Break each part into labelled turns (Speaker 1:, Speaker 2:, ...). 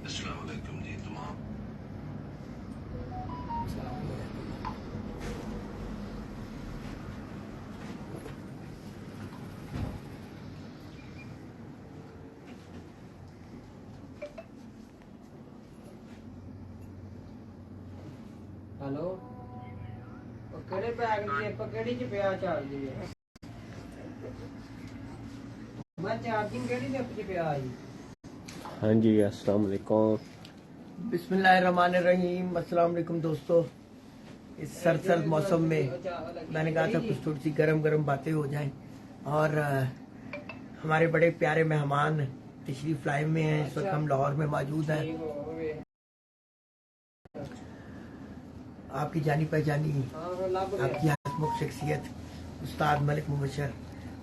Speaker 1: अस्सलाम वालेकुम जी तमाम।
Speaker 2: हेलो केड़े बैग च केड़ी च पिया चार्जिंग मैं चार्जिंग केड़ी लिप च पिया आई।
Speaker 3: हाँ जी अस्सलाम वालेकुम।
Speaker 4: बिस्मिल्लाहिर्रहमानिर्रहीम। अस्सलाम वालेकुम दोस्तों। इस सर्द मौसम में मैंने कहा था कुछ थोड़ी सी गरम गरम बातें हो जाएं और हमारे बड़े प्यारे मेहमान तशरीफ लाए में हैं। इस वक्त हम लाहौर में मौजूद हैं। आपकी जानी पहचानी आपकी हसमुख शख्सियत उस्ताद मलिक मुबशर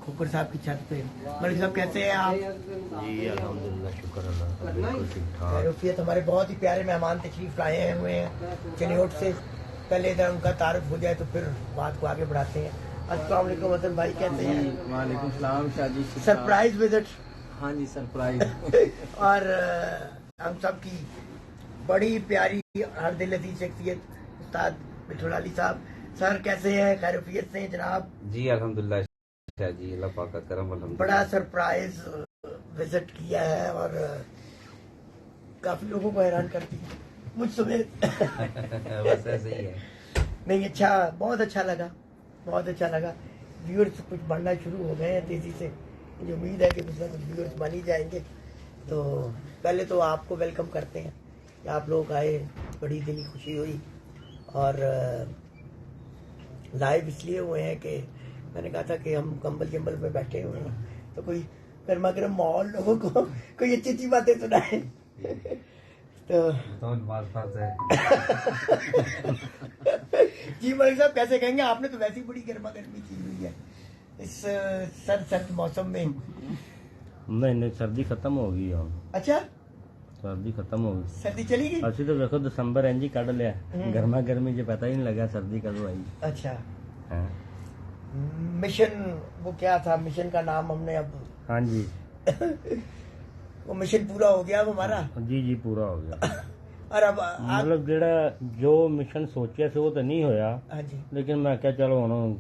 Speaker 4: खोकर साहब की छत पे। मलिक साहब कैसे हैं आप?
Speaker 3: जी अल्हम्दुलिल्लाह, शुक्र अल्लाह का, बिल्कुल ठीक ठाक।
Speaker 4: खैरियत। हमारे बहुत ही प्यारे मेहमान तशरीफ लाए हुए हैं चिन्होट से। पहले इधर उनका तारुफ हो जाए तो फिर बात को आगे बढ़ाते हैं। अस्सलाम वालेकुम हसन भाई, कैसे हैं?
Speaker 2: वालेकुम सलाम शाजी।
Speaker 4: Surprise visit.
Speaker 2: हाँ जी सरप्राइज।
Speaker 4: और हम सब की बड़ी प्यारी हर दिल अजीज शख्सियत उस्ताद मिठुल अली साहब। सर कैसे हैं? खैरियत से हैं जनाब?
Speaker 5: जी अल्हम्दुलिल्लाह जी, अल्लाह पाक का करम अल्हम्दुलिल्लाह।
Speaker 4: बड़ा सरप्राइज विजिट किया है और काफी लोगों को हैरान करती है मुझ समेत।
Speaker 5: बस ऐसे ही है।
Speaker 4: नहीं, अच्छा, बहुत अच्छा लगा, बहुत अच्छा लगा। व्यूअर्स कुछ बढ़ना शुरू हो गए हैं तेजी से। मुझे उम्मीद है कि कुछ ना कुछ व्यूअर्स बन ही जाएंगे। तो पहले तो आपको वेलकम करते हैं कि आप लोग आए, बड़ी दिली खुशी हुई। और लाइव इसलिए हुए हैं कि मैंने कहा था कि हम कंबल जम्बल में बैठे हुए हैं तो कोई गर्मा गर्म माहौल, लोगों को कोई अच्छी अच्छी बातें सुनाए। तो
Speaker 5: नमाज है।
Speaker 4: जी मलिक साहब कैसे कहेंगे? आपने तो वैसे ही बड़ी गर्मा गर्मी की हुई है इस सर्द मौसम में।
Speaker 3: नहीं नहीं, सर्दी खत्म हो गई हम।
Speaker 4: अच्छा,
Speaker 3: सर्दी खत्म हो गई।
Speaker 4: सर्दी चली गई?
Speaker 3: असि तो देखो दिसंबर इंज ही कट लिया, गर्मा गर्मी से पता ही नहीं लगा सर्दी कब आई।
Speaker 4: अच्छा,
Speaker 3: हाँ
Speaker 4: मिशन वो क्या था? मिशन का नाम हमने अब
Speaker 3: हाँ जी।
Speaker 4: वो मिशन पूरा हो गया अब हमारा।
Speaker 3: जी जी पूरा हो गया।
Speaker 4: और अब
Speaker 3: मतलब जेड़ा जो मिशन सोचा से वो तो नहीं होया,
Speaker 4: हाँ जी,
Speaker 3: लेकिन मैं क्या चलो हुण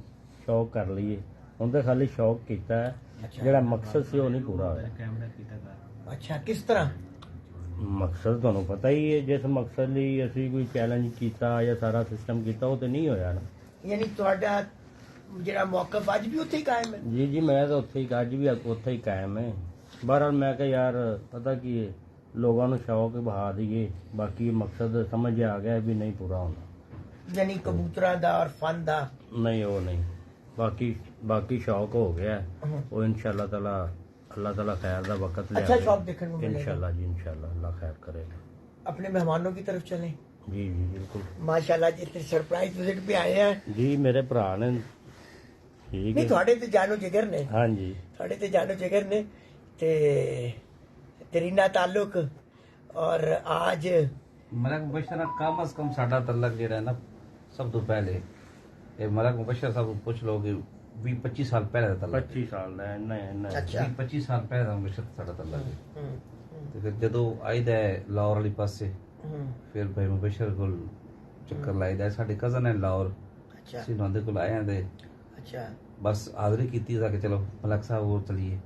Speaker 3: शौक कर लीए। हुण तो खाली शौक कीता है,
Speaker 4: अच्छा।
Speaker 3: जेड़ा मकसद से वो नहीं पूरा होया।
Speaker 4: अच्छा, किस तरह?
Speaker 3: मकसद ਤੁਹਾਨੂੰ पता ही है, जिस मकसद ਲਈ ਅਸੀਂ कोई चैलेंज ਕੀਤਾ ਜਾਂ ਸਾਰਾ ਸਿਸਟਮ ਕੀਤਾ ਉਹ ਤੇ ਨਹੀਂ ਹੋਇਆ ਨਾ।
Speaker 4: यानी ਤੁਹਾਡਾ ਜਿਹੜਾ ਮੌਕਫ ਅੱਜ भी ਉੱਥੇ ही कायम है?
Speaker 3: जी जी, मैं तो ਉੱਥੇ ਹੀ ਅੱਜ ਵੀ ਉੱਥੇ ਹੀ ਕਾਇਮ ਹੈ। बहरहाल मैं क्या यार पता की लोगों ਨੂੰ ਸ਼ੌਕ ਬਹਾ ਦਈਏ, ਬਾਕੀ ਮਕਸਦ ਸਮਝ ਆ ਗਿਆ ਵੀ ਨਹੀਂ ਪੂਰਾ ਹੋਣਾ।
Speaker 4: यानी कबूतरा दा और फन दा
Speaker 3: नहीं वो नहीं, बाकी शौक हो गया है। वो इंशाल्लाह ताला अल्लाह ताला खैर दा वक्त ले
Speaker 4: अच्छा शौक देखने को मिलेगा।
Speaker 3: इंशाल्लाह जी, इंशाल्लाह अल्लाह खैर करेगा।
Speaker 4: अपने मेहमानों की तरफ चलें।
Speaker 3: जी जी बिल्कुल।
Speaker 4: माशाल्लाह जितने सरप्राइज विजिट पे आए हैं।
Speaker 3: जी मेरे भरा ने ठीक
Speaker 4: नहीं
Speaker 3: है।
Speaker 4: थोड़े ते जानो जिगर ने,
Speaker 3: हाँ जी
Speaker 4: थोड़े ते जानो जिगर ने ते तरीना ताल्लुक। और आज
Speaker 5: मलक मुबशर ਨਾਲ कम अज कम साडा तल्लक ਜਿਹੜਾ ਹੈ ਨਾ ਸਭ ਤੋਂ ਪਹਿਲੇ ਇਹ ਮਲਕ ਮੁਬਸ਼ਰ ਸਾਹਿਬ ਨੂੰ ਪੁੱਛ ਲੋਗੇ 20-25 ਸਾਲ ਪਹਿਲੇ ਦਾ ਤल्लक
Speaker 3: 25 ਸਾਲ ਦਾ ਇੰਨਾ ਇੰਨਾ।
Speaker 4: अच्छा
Speaker 5: 25 ਸਾਲ ਪਹਿਲੇ ਦਾ ਮੁਬਸ਼ਰ ਸਾਡਾ ਤल्लक ਹੈ।
Speaker 4: हम्म,
Speaker 5: ਤੇ ਫਿਰ ਜਦੋਂ ਆਈਦਾ ਹੈ ਲਾਹੌਰ ਵਾਲੀ ਪਾਸੇ
Speaker 4: हम्म,
Speaker 5: ਫਿਰ ਭਾਈ ਮੁਬਸ਼ਰ ਕੋਲ ਚੱਕਰ ਲਾਈਦਾ ਹੈ। ਸਾਡੇ ਕਜ਼ਨ ਹੈ ਲਾਹੌਰ,
Speaker 4: अच्छा
Speaker 5: ਅਸੀਂ ਉਹਨਾਂ ਦੇ ਕੋਲ ਆਏ ਹਾਂ ਤੇ
Speaker 4: अच्छा
Speaker 5: ਬਸ ਹਾਜ਼ਰੀ ਕੀਤੀ ਤਾਂ ਕਿ ਚਲੋ ਮਲਕ ਸਾਹਿਬ ਹੋਰ ਚਲੀਏ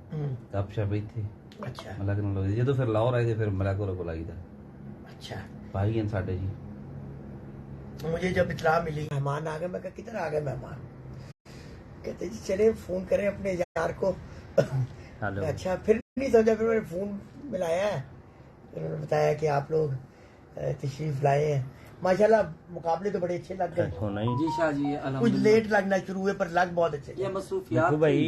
Speaker 5: ਗੱਪਸ਼ਪ ਇੱਥੇ
Speaker 4: अच्छा
Speaker 5: ਮਲਕ ਨਾਲ ਹੋਈ। ਜਦੋਂ ਫਿਰ ਲਾਹੌਰ ਆਏ ਤੇ ਫਿਰ ਮਲਕ ਹੋਰ ਕੋਲ ਆਈਦਾ।
Speaker 4: अच्छा।
Speaker 5: ਭਾਈ ਹਨ ਸਾਡੇ ਜੀ।
Speaker 4: मुझे जब इतला मिली मेहमान आ गए, मैं कहा किधर आ गए मेहमान? कहते जी चले फोन करें अपने यार को।
Speaker 3: हेलो।
Speaker 4: अच्छा, फिर नहीं समझा, फिर मैंने फोन मिलाया है, फिर उन्होंने बताया कि आप लोग तशरीफ लाए हैं। माशाल्लाह मुकाबले तो बड़े अच्छे लग गए,
Speaker 3: होना ही
Speaker 2: जी शाह जी
Speaker 4: कुछ
Speaker 2: अल्हम्दुलिल्लाह।
Speaker 4: लेट लगना शुरू हुए पर लग बहुत अच्छे।
Speaker 2: ये मसरूफियात
Speaker 3: देखो भाई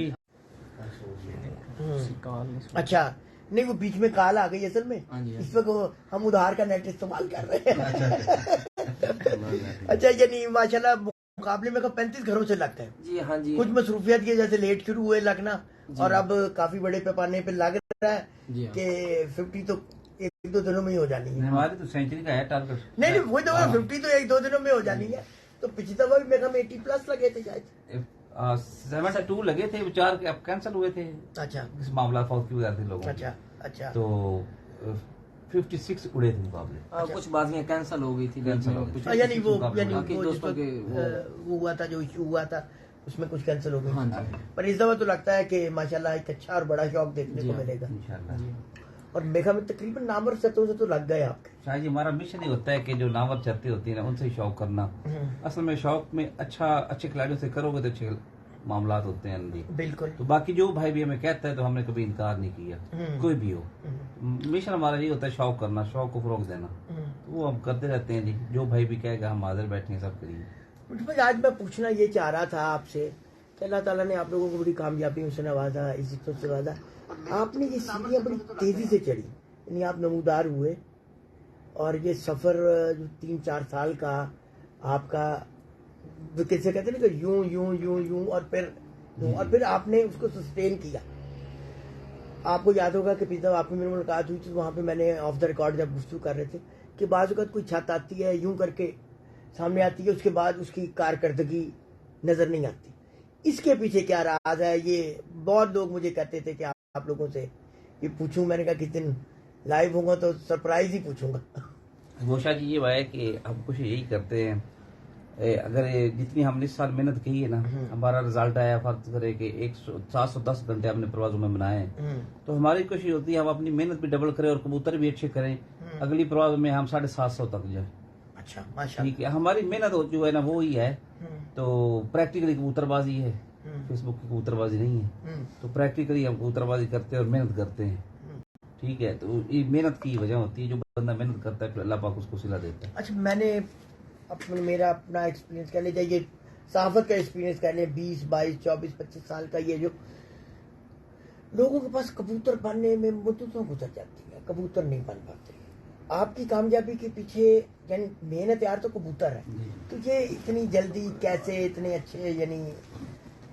Speaker 4: अच्छा, नहीं वो बीच में कॉल आ गई असल में।
Speaker 2: हाँ जी, हाँ
Speaker 4: इस वक्त हम उधार का नेट इस्तेमाल कर रहे हैं। अच्छा, यानी माशाल्लाह मुकाबले में 35 घरों से लगता है।
Speaker 2: जी हाँ जी
Speaker 4: कुछ मसरूफियत की जैसे लेट शुरू हुए लगना और अब काफी बड़े पैमाने पे लग रहा है
Speaker 2: जी हाँ।
Speaker 4: कि 50 तो 1-2 दिनों में ही हो जानी है।
Speaker 5: हमारी तो सेंचुरी का है टारगेट।
Speaker 4: नहीं वही तो 50 तो 1-2 दिनों में हो जानी है। तो पिछली दफा भी मेरे 80+ लगे थे शायद।
Speaker 5: 72 लगे थे, 4 कैंसिल हुए थे।
Speaker 4: अच्छा
Speaker 5: इस मामला फौत की वजह थी लोगों की।
Speaker 4: अच्छा अच्छा।
Speaker 5: तो 56 उड़े थे मुकाबले।
Speaker 2: कुछ बाजियां कैंसिल हो गई थी बीच
Speaker 5: Cancel
Speaker 2: में,
Speaker 5: हो गई।
Speaker 2: कुछ
Speaker 4: यानी वो
Speaker 2: बाकी
Speaker 4: जिस
Speaker 2: दोस्तों
Speaker 4: वक्त,
Speaker 2: के
Speaker 4: वो हुआ था, जो इशू हुआ था उसमें कुछ कैंसिल हो
Speaker 2: हाँ
Speaker 4: गई।
Speaker 2: जी
Speaker 4: पर इस दफा तो लगता है कि माशाल्लाह एक अच्छा और बड़ा शौक देखने
Speaker 2: जी
Speaker 4: को
Speaker 2: हाँ।
Speaker 4: मिलेगा।
Speaker 5: इंशाल्लाह।
Speaker 4: और मेघा में तकरीबन नामवर शर्तों से तो लग गए आपके।
Speaker 5: शायद जी हमारा मिशन ही होता है कि जो नामवर चलती होती है ना उनसे ही शौक करना। असल में शौक में अच्छे खिलाड़ियों से करोगे तो अच्छे मामलात होते हैं जी।
Speaker 4: बिल्कुल।
Speaker 5: तो बाकी जो भाई भी हमें कहता है तो हमने कभी इनकार नहीं किया, कोई भी हो। मिशन हमारा ये होता है शौक करना, शौक को फरोग देना, तो वो हम करते रहते हैं जी। जो भाई भी कहेगा हम हाजिर बैठे हैं सब करिए।
Speaker 4: मुझे भाई आज मैं पूछना ये चाह रहा था आपसे कि अल्लाह ताला ने आप लोगों को बड़ी कामयाबियों से नवाजा, इज्जतों से नवाजा। आपने ये सीढ़ियाँ बड़ी तेजी से चढ़ी, यानी आप नमूदार हुए और ये सफर जो 3-4 साल का आपका, वो कैसे कहते हैं ना कि यूं यूं यूं यूं और फिर आपने उसको सस्टेन किया। आपको याद होगा कि पिछले आपकी मेरी मुलाकात हुई थी, वहाँ पे मैंने ऑफ द रिकॉर्ड जब गुफ्तगू कर रहे थे कि बाज़ औक़ात कोई छत आती है यूं करके सामने आती है, उसके बाद उसकी कारकर्दगी नजर नहीं आती। इसके पीछे क्या राज है? ये बहुत लोग मुझे कहते थे कि आप लोगों से ये पूछूं। मैंने कहा किस दिन लाइव होगा तो सरप्राइज ही पूछूंगा।
Speaker 5: गोशा जी ये है कि हम कुछ यही करते हैं, अगर जितनी हमने इस साल मेहनत की है ना, हमारा रिजल्ट आया फर्ज करे कि 710 घंटे हमने प्रवाजों में बनाए, तो हमारी कोशिश होती है हम अपनी मेहनत भी डबल करें और कबूतर भी अच्छे करें, अगली प्रवाज में हम 750 तक जाए।
Speaker 4: अच्छा माशाल्लाह।
Speaker 5: ठीक है, हमारी मेहनत जो है ना वो ही है। तो प्रैक्टिकली कबूतरबाजी है, फेसबुक की कबूतरबाजी नहीं है। तो प्रैक्टिकली हम कबूतरबाजी करते हैं और मेहनत करते हैं। ठीक है, तो ये मेहनत की वजह होती है, जो बंदा मेहनत करता है फिर अल्लाह पाक उसको सिला देता है।
Speaker 4: अच्छा, मैंने मेरा अपना एक्सपीरियंस कह लीजिए, ये सहाफत का एक्सपीरियंस कह लें, 20, 22, 24, 25 साल का, ये जो लोगों के पास कबूतर बनने में मुद्दतों गुजर जाती है, कबूतर नहीं बन पाते। आपकी कामयाबी के पीछे यानी मेहनत यार तो कबूतर है, तो ये इतनी जल्दी कैसे इतने अच्छे यानी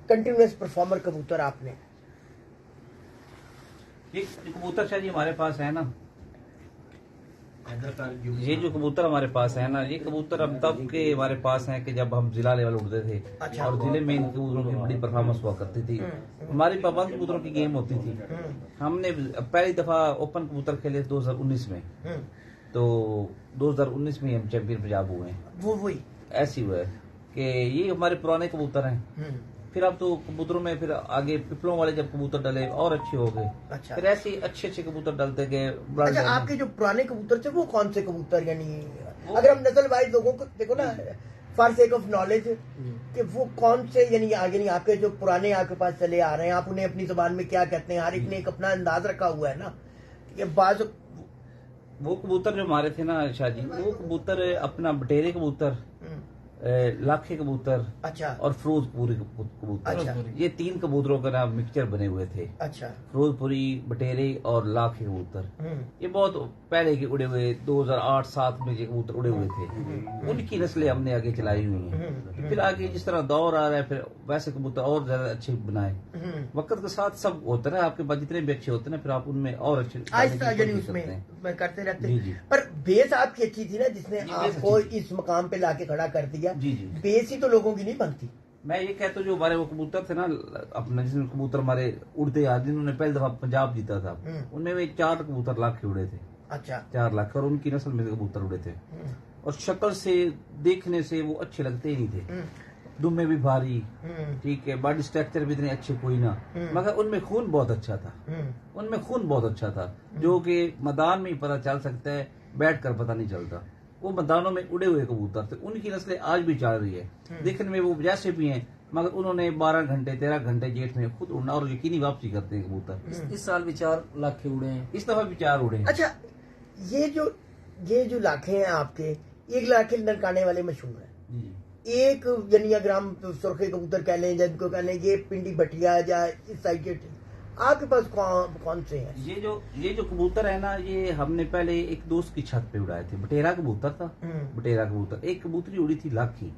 Speaker 4: कंटिन्यूअस परफॉर्मर कबूतर आपने?
Speaker 5: ये कबूतर शायद हमारे पास है ना, ये जो कबूतर हमारे पास है ना, ये कबूतर अब तब के हमारे पास हैं कि जब हम जिला लेवल उड़ते थे।
Speaker 4: अच्छा।
Speaker 5: और जिले में इन कबूतरों की बड़ी परफॉर्मेंस हुआ करती थी। हमारी पाबंद कबूतरों की गेम होती थी। हमने पहली दफा ओपन कबूतर खेले 2019 में, तो 2019 में हम चैंपियन पंजाब हुए हैं।
Speaker 4: वो वही
Speaker 5: ऐसी हुआ है कि ये हमारे पुराने कबूतर हैं। फिर अब तो कबूतरों में फिर आगे पिपलों वाले जब कबूतर डले और अच्छे हो गए।
Speaker 4: अच्छा।
Speaker 5: फिर ऐसे अच्छे अच्छे कबूतर डलते गए।
Speaker 4: अच्छा, आपके जो पुराने कबूतर थे वो कौन से कबूतर, यानी अगर हम नस्ल वाइज लोगों को देखो ना, फॉर सेक ऑफ नॉलेज, कि वो कौन से यानी आगे नहीं आपके जो पुराने आपके पास चले आ रहे हैं, आप उन्हें अपनी जुबान में क्या कहते हैं? हर एक ने एक अपना अंदाज रखा हुआ है ना। ये बाज
Speaker 5: वो कबूतर जो हमारे थे ना शाह जी, वो कबूतर अपना बटेरे कबूतर, लाखे कबूतर,
Speaker 4: अच्छा,
Speaker 5: और फिरोजपुरी कबूतर,
Speaker 4: अच्छा।
Speaker 5: ये 3 कबूतरों का ना मिक्सचर बने हुए थे।
Speaker 4: अच्छा।
Speaker 5: फिरोजपुरी, बटेरे और लाखे कबूतर, ये बहुत पहले के उड़े हुए 2008-7 में ये कबूतर उड़े हुए थे। उनकी नस्लें हमने आगे चलाई हुई हैं। फिर आगे जिस तरह दौर आ रहा है फिर वैसे कबूतर और ज्यादा अच्छे बनाए। वक्त के साथ सब होता है, आपके पास जितने भी अच्छे होते हैं फिर आप उनमें और अच्छे
Speaker 4: आहिस्ता यानी उसमें करते रहते
Speaker 5: जी,
Speaker 4: हैं।
Speaker 5: जी।
Speaker 4: पर बेस आपकी अच्छी थी ना, जिसने
Speaker 5: ये बेस
Speaker 4: आपको
Speaker 5: अच्छी थी।
Speaker 4: इस मकाम पे लाके खड़ा कर दिया।
Speaker 5: जी, जी।
Speaker 4: बेस ही तो लोगों की नहीं बनती।
Speaker 5: मैं ये कहता हूँ जो हमारे वो कबूतर थे ना, अपना जिसमें कबूतर हमारे उड़ते आदमी, उन्होंने पहली दफा पंजाब जीता था, उनमें वे 4 कबूतर लाख के उड़े थे।
Speaker 4: अच्छा।
Speaker 5: 4 लाख, और उनकी नस्ल में से कबूतर उड़े थे। और शक्ल से देखने से वो अच्छे लगते ही नहीं थे। दुम्बे भी भारी, ठीक है, बॉडी स्ट्रक्चर भी इतने अच्छे कोई ना, मगर उनमें खून बहुत अच्छा था। उनमें खून बहुत अच्छा था, जो कि मैदान में ही पता चल सकता है, बैठ कर पता नहीं चलता। वो मैदानों में उड़े हुए कबूतर थे। उनकी नस्लें आज भी चल रही है। देखने में वो जैसे भी हैं, मगर उन्होंने 12 घंटे 13 घंटे जेठ में खुद उड़ना और यकीनी वापसी करते हैं कबूतर।
Speaker 2: इस साल भी 4 लाख के उड़े हैं।
Speaker 5: इस दफा भी 4 उड़े हैं।
Speaker 4: अच्छा, ये जो लाखे हैं आपके, 1 लाखे ननकाने वाले मशहूर हैं।
Speaker 5: जी।
Speaker 4: एक यानी अगर हम सुरखे कबूतर कह लें, जिनको कह लें ये पिंडी भटिया या इस साइड के, आपके पास कौन से हैं?
Speaker 5: ये जो कबूतर है ना, ये हमने पहले एक दोस्त की छत पे उड़ाए थे। बटेरा कबूतर था। बटेरा कबूतर, एक कबूतरी उड़ी थी लाखी।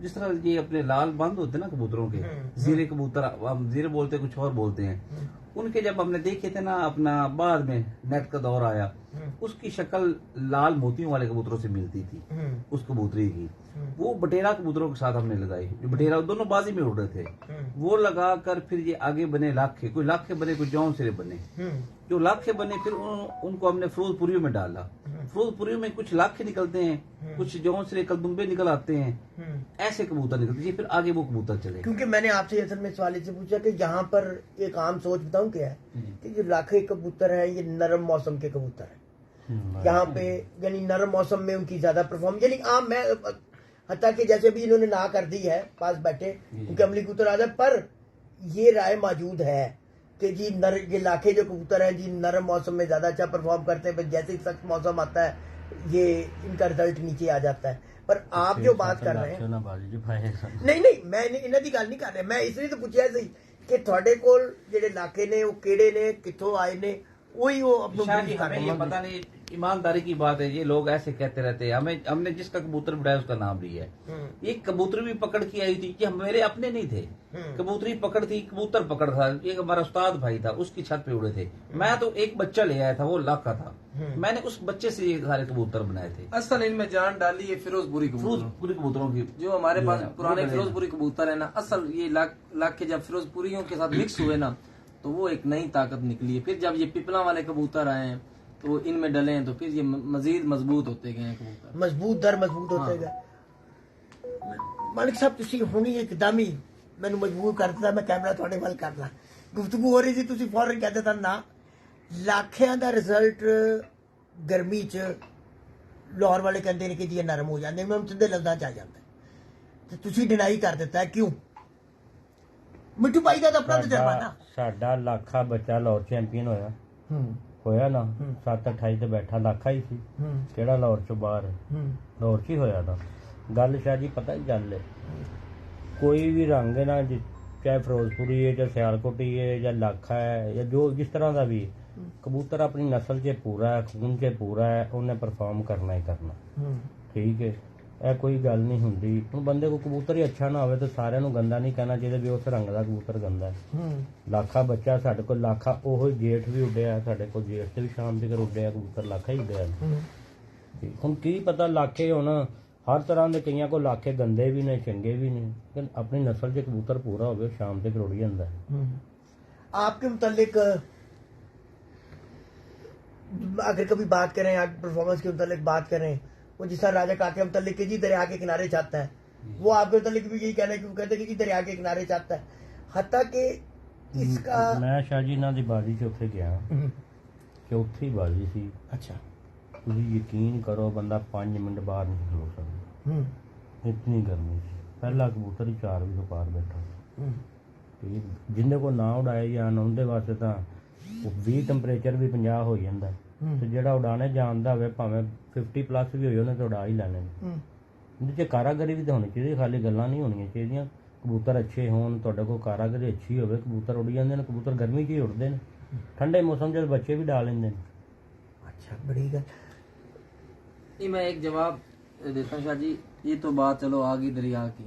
Speaker 5: जिस तरह ये अपने लाल बंद होते ना कबूतरों के, जीरे कबूतर, हम जीरे बोलते कुछ और बोलते हैं। उनके जब हमने देखे थे ना, अपना बाद में नेट का दौर आया, उसकी शक्ल लाल मोतियों वाले कबूतरों से मिलती थी, उस कबूतरी की। वो बटेरा कबूतरों के साथ हमने लगाई, जो बटेरा दोनों बाजी में उड़ रहे थे। वो लगा कर फिर ये आगे बने लाखे, कोई लाखे बने, कोई जौन सिरे बने। जो लाखे बने फिर उनको हमने फिरोजपुरियों में डाला। फिरोजपुरियों में कुछ लाखे निकलते हैं, कुछ जौन से कलदुम्बे निकल आते हैं, ऐसे कबूतर निकलते हैं, फिर आगे वो कबूतर चले।
Speaker 4: क्योंकि मैंने आपसे असल में सवाल से पूछा कि यहाँ पर एक आम सोच बताऊं क्या है कि जो लाखे कबूतर है ये नरम मौसम के कबूतर है। यहाँ पे यानी नरम मौसम में उनकी ज्यादा परफॉर्म, यानी आम मैं हत्या कि जैसे भी इन्होंने ना कर दी है पास बैठे क्योंकि अमली कबूतर आ जाए, पर ये राय मौजूद है कि जी ये लाखे जो कबूतर हैं जी नरम मौसम में ज्यादा अच्छा परफॉर्म करते हैं, पर जैसे ही सख्त मौसम आता है ये इनका रिजल्ट नीचे आ जाता है। पर आप जो बात कर रहे हैं नहीं मैं इन्हां दी गल नहीं कर रहा, मैं इसलिए तो पूछा सी कि थोड़े कोल जेडे लाखे ने वो केड़े ने कित्थों आए ने वही वो अपने
Speaker 5: हमें ये पता नहीं, ईमानदारी की बात है, ये लोग ऐसे कहते रहते हैं। हमने जिसका कबूतर बढ़ाया उसका नाम लिया है। ये कबूतर भी पकड़ के आई थी, ये मेरे अपने नहीं थे, कबूतरी पकड़ थी, कबूतर पकड़ था, एक हमारा उस्ताद भाई था उसकी छत पे उड़े थे। मैं तो एक बच्चा ले आया था, वो लाखा था, मैंने उस बच्चे से ये सारे कबूतर बनाए थे।
Speaker 2: असल इनमें जान डाली है फिरोजपुरी
Speaker 5: कबूतरों की,
Speaker 2: जो हमारे पास पुराने फिरोजपुरी कबूतर है ना, असल ये लाख के जब फिरोजपुरियों के साथ मिक्स हुए ना तो वो एक नई ताकत निकली है। फिर जब ये पिपला वाले कबूतर आए हैं तो इनमें डले हैं तो फिर ये मजीद मजबूत होते गए हैं कबूतर,
Speaker 4: मजबूत होते गए। मालिक साहब तुसी हुणी एकदम ही मैनू मजबूर कर दिता मैं कैमरा थोड़े वाल करना, गुफ्तगू हो रही थी तुसी फौरन कहते था ना लाखियां दा रिजल्ट गर्मी च लाहौर वाले कहते हैं कि जी नरम हो जाते, मैं सिद्धे लफ्जां च आ जाता है तो तुसी डिनाई कर दिता है क्यों? मिट्टू भाई का तो अपना तजर्बा ना।
Speaker 3: साडा लाखा बच्चा लाहौर चैंपीयन होया ना 7-28 ਤੇ ਬੈਠਾ ਲਾਖਾ ਹੀ ਸੀ, ਕਿਹੜਾ ਲਾਹੌਰ ਚੋਂ ਬਾਹਰ ਲਾਹੌਰ ਚ ਹੀ ਹੋਇਆ ਨਾ। ਗੱਲ ਸ਼ਾਹ ਜੀ ਪਤਾ ਹੀ ਗੱਲ ਹੈ, ਕੋਈ ਵੀ ਰੰਗ ਹੈ ਨਾ, ਚਾਹੇ ਫਿਰੋਜ਼ਪੁਰੀ ਹੈ ਜਾਂ ਸਿਆਲਕੋਟੀ ਹੈ ਜਾਂ ਲਾਖਾ ਹੈ ਜਾਂ ਜੋ ਜਿਸ ਤਰ੍ਹਾਂ ਦਾ ਵੀ ਕਬੂਤਰ ਆਪਣੀ ਨਸਲ 'ਚ ਪੂਰਾ ਹੈ, ਖੂਨ 'ਚ ਪੂਰਾ ਹੈ, ਉਹਨੇ ਪਰਫਾਰਮ ਕਰਨਾ ਹੀ ਕਰਨਾ। ਠੀਕ ਹੈ, ਇਹ ਕੋਈ ਗੱਲ ਨਹੀਂ ਹੁੰਦੀ। ਹੁਣ ਬੰਦੇ ਕੋ ਕਬੂਤਰ ਹੀ ਅੱਛਾ ਨਾ ਹੋਵੇ ਤਾਂ ਸਾਰਿਆਂ ਨੂੰ ਗੰਦਾ ਨਹੀਂ ਕਹਿਣਾ ਚਾਹੀਦਾ ਵੀ ਉਸ ਰੰਗ ਦਾ ਕਬੂਤਰ ਗੰਦਾ ਹੈ। ਲਾਖਾ ਬੱਚਾ ਸਾਡੇ ਕੋਲ ਲਾਖਾ ਉਹ ਜੇਠ ਵੀ ਉੱਡਿਆ, ਸਾਡੇ ਕੋਲ ਜੇਠ ਤੇ ਵੀ ਸ਼ਾਮ ਤੱਕ ਉੱਡਿਆ ਕਬੂਤਰ, ਲਾਖਾ ਹੀ ਉੱਡਿਆ। ਹੁਣ ਕੀ ਪਤਾ ਲਾਖੇ ਹੁਣ ਹਰ ਤਰ੍ਹਾਂ ਦੇ, ਕਈਆਂ ਕੋਲ ਲਾਖੇ ਗੰਦੇ ਵੀ ਨੇ ਚੰਗੇ ਵੀ ਨੇ, ਲੇਕਿਨ ਆਪਣੀ ਨਸਲ 'ਚ ਕਬੂਤਰ ਪੂਰਾ ਹੋਵੇ ਸ਼ਾਮ ਤੱਕ ਉੱਡ ਜਾਂਦਾ।
Speaker 4: आपके मुतालिक अगर कभी बात करें, आज परफॉर्मेंस के मुतालिक बात करें, वो जिस तरह राजा काके मुतालिक के जी दरिया के किनारे चाहता है, वो आपके मुतालिक भी यही कहना है कि वो कहते हैं कि जी दरिया के किनारे चाहता है। हत्ता कि इसका
Speaker 3: मैं शाह जी इन्हां दी बाजी 'ਚ ਉੱਥੇ ਗਿਆ, ਚੌਥੀ ਬਾਜੀ ਸੀ।
Speaker 4: अच्छा,
Speaker 3: ਤੁਸੀਂ ਯਕੀਨ ਕਰੋ ਬੰਦਾ 5 ਮਿੰਟ ਬਾਹਰ ਨਹੀਂ ਖਲੋ ਸਕਦਾ, ਇਤਨੀ ਗਰਮੀ ਸੀ। ਪਹਿਲਾ ਕਬੂਤਰ ਹੀ 4 ਵਜੇ ਤੋਂ ਪਾਰ ਬੈਠਾ ਸੀ। ਜਿੰਨੇ ਕੋ ਨਾ ਉਡਾਏ ਜਾਣ ਉਹਦੇ ਵਾਸਤੇ ਤਾਂ 20 ਟੈਂਪਰੇਚਰ ਵੀ 50 ਹੋ ਜਾਂਦਾ, ਤੇ ਜਿਹੜਾ ਉਡਾਣੇ ਜਾਣਦਾ ਹੋਵੇ ਭਾਵੇਂ 50+ ਵੀ ਹੋਏ ਉਹਨੇ ਤਾਂ ਉਡਾ ਹੀ ਲੈਣੇ। ਇਹਦੇ 'ਚ ਕਾਰਾਗਰੀ ਵੀ ਤਾਂ ਹੋਣੀ ਚਾਹੀਦੀ, ਖਾਲੀ ਗੱਲਾਂ ਨਹੀਂ ਹੋਣੀਆਂ ਚਾਹੀਦੀਆਂ। ਕਬੂਤਰ ਅੱਛੇ ਹੋਣ, ਤੁਹਾਡੇ ਕੋਲ ਕਾਰਾਗਰੀ ਅੱਛੀ ਹੋਵੇ, ਕਬੂਤਰ ਉੱਡ ਜਾਂਦੇ ਨੇ। ਕਬੂਤਰ ਗਰਮੀ 'ਚ ਹੀ ਉੱਡਦੇ ਨੇ, ਠੰਡੇ ਮੌਸਮ 'ਚ ਬੱਚੇ ਵੀ ਡਾਲ ਲੈਂਦੇ ਨੇ।
Speaker 4: अच्छा बड़ी गल।
Speaker 2: ये मैं एक जवाब देता हूँ शाह जी। ये तो बात चलो आ गई दरिया की,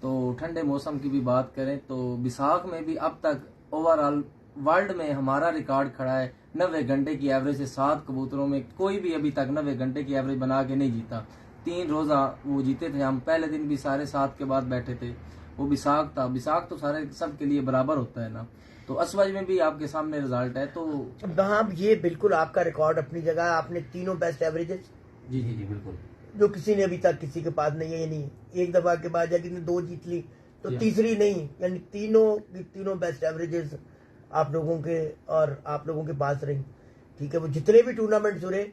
Speaker 2: तो ठंडे मौसम की भी बात करें तो विसाख में भी अब तक ओवरऑल वर्ल्ड में हमारा रिकॉर्ड खड़ा है 90 घंटे की एवरेज से। 7 कबूतरों में कोई भी अभी तक 90 घंटे की एवरेज बना के नहीं जीता। 3 रोजा वो जीते थे, हम पहले दिन भी सारे 7 के बाद बैठे थे। वो विसाख था, विसाख तो सारे सबके लिए बराबर होता है ना, तो असवज में भी आपके सामने रिजल्ट है। तो
Speaker 4: हाँ, ये बिल्कुल आपका रिकॉर्ड अपनी जगह है। आपने तीनों बेस्ट एवरेजेस
Speaker 5: जी जी जी बिल्कुल,
Speaker 4: जो किसी ने अभी तक किसी के पास नहीं है, यानी एक दफा के बाद या किसी ने 2 जीत ली तो तीसरी नहीं, यानी तीनों बेस्ट एवरेजेस आप लोगों के और आप लोगों के पास रही। ठीक है, वो जितने भी टूर्नामेंट्स हुए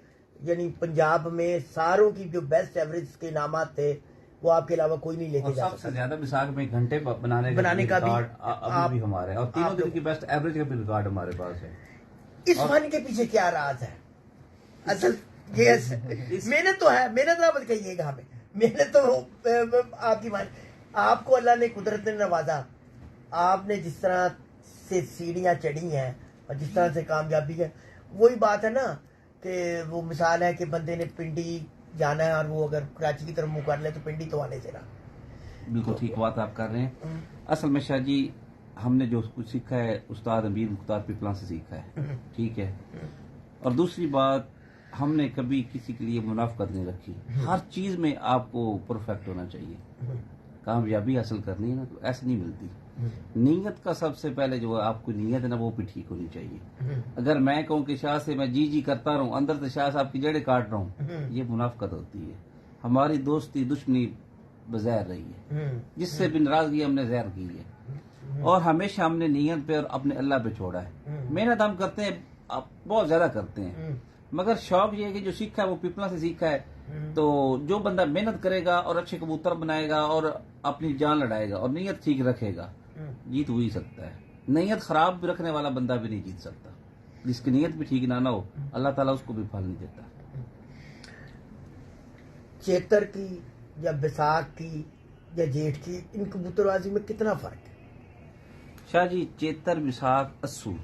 Speaker 4: यानी पंजाब में सारों की जो बेस्ट एवरेज के इनामात थे वो आपके अलावा कोई नहीं लेके जा
Speaker 5: सबसे ज्यादा विसाख में घंटे बनाने का भी अभी भी हमारे, और तीनों दिन की बेस्ट एवरेज का भी रिकॉर्ड हमारे पास है।
Speaker 4: इस फन के पीछे क्या राज है? असल ये मेहनत तो है, मेहनत ना मत कहिएगा हमें, मेहनत तो आपकी मान, आपको अल्लाह ने कुदरत ने नवाजा। आपने जिस तरह से सीढ़ियां चढ़ी हैं और जिस तरह से कामयाबी है, वही बात है ना कि वो मिसाल है कि बंदे ने पिंडी जाना है और वो अगर कराची की तरफ मुंह कर ले तो पिंडी तो आने से ना।
Speaker 5: बिल्कुल ठीक बात आप कर रहे हैं। असल में शाह जी हमने जो कुछ सीखा है उस्ताद अमीर मुख्तार पिपला से सीखा है, ठीक है। और दूसरी बात, हमने कभी किसी के लिए मुनाफकत नहीं रखी। हर चीज में आपको परफेक्ट होना चाहिए। कामयाबी हासिल करनी है ना तो ऐसे नहीं मिलती। नीयत का सबसे पहले जो है आपको नीयत है ना वो भी ठीक होनी चाहिए। अगर मैं कहूँ कि शाह से मैं जी करता रहूं, अंदर से शाह साहब की जड़ें काट रहा हूँ, ये मुनाफकत होती है। हमारी दोस्ती दुश्मनी बज़ैर रही है, जिससे भी नाराजगी हमने ज़हर की है, और हमेशा हमने नीयत पे और अपने अल्लाह पे छोड़ा है। मेहनत हम करते हैं, बहुत ज्यादा करते हैं, मगर शौक ये है कि जो सीखा है वो पिपला से सीखा है। तो जो बंदा मेहनत करेगा और अच्छे कबूतर बनाएगा और अपनी जान लड़ाएगा और नीयत ठीक रखेगा, जीत हो ही सकता है। नीयत खराब रखने वाला बंदा भी नहीं जीत सकता। जिसकी नीयत भी ठीक ना हो, अल्लाह ताला उसको भी फल नहीं देता।
Speaker 4: चेतर की या बैसाख की या जेठ की इन कबूतरबाजी में कितना फर्क है?
Speaker 5: शाह जी, चेतर, विशाख, अस्सू,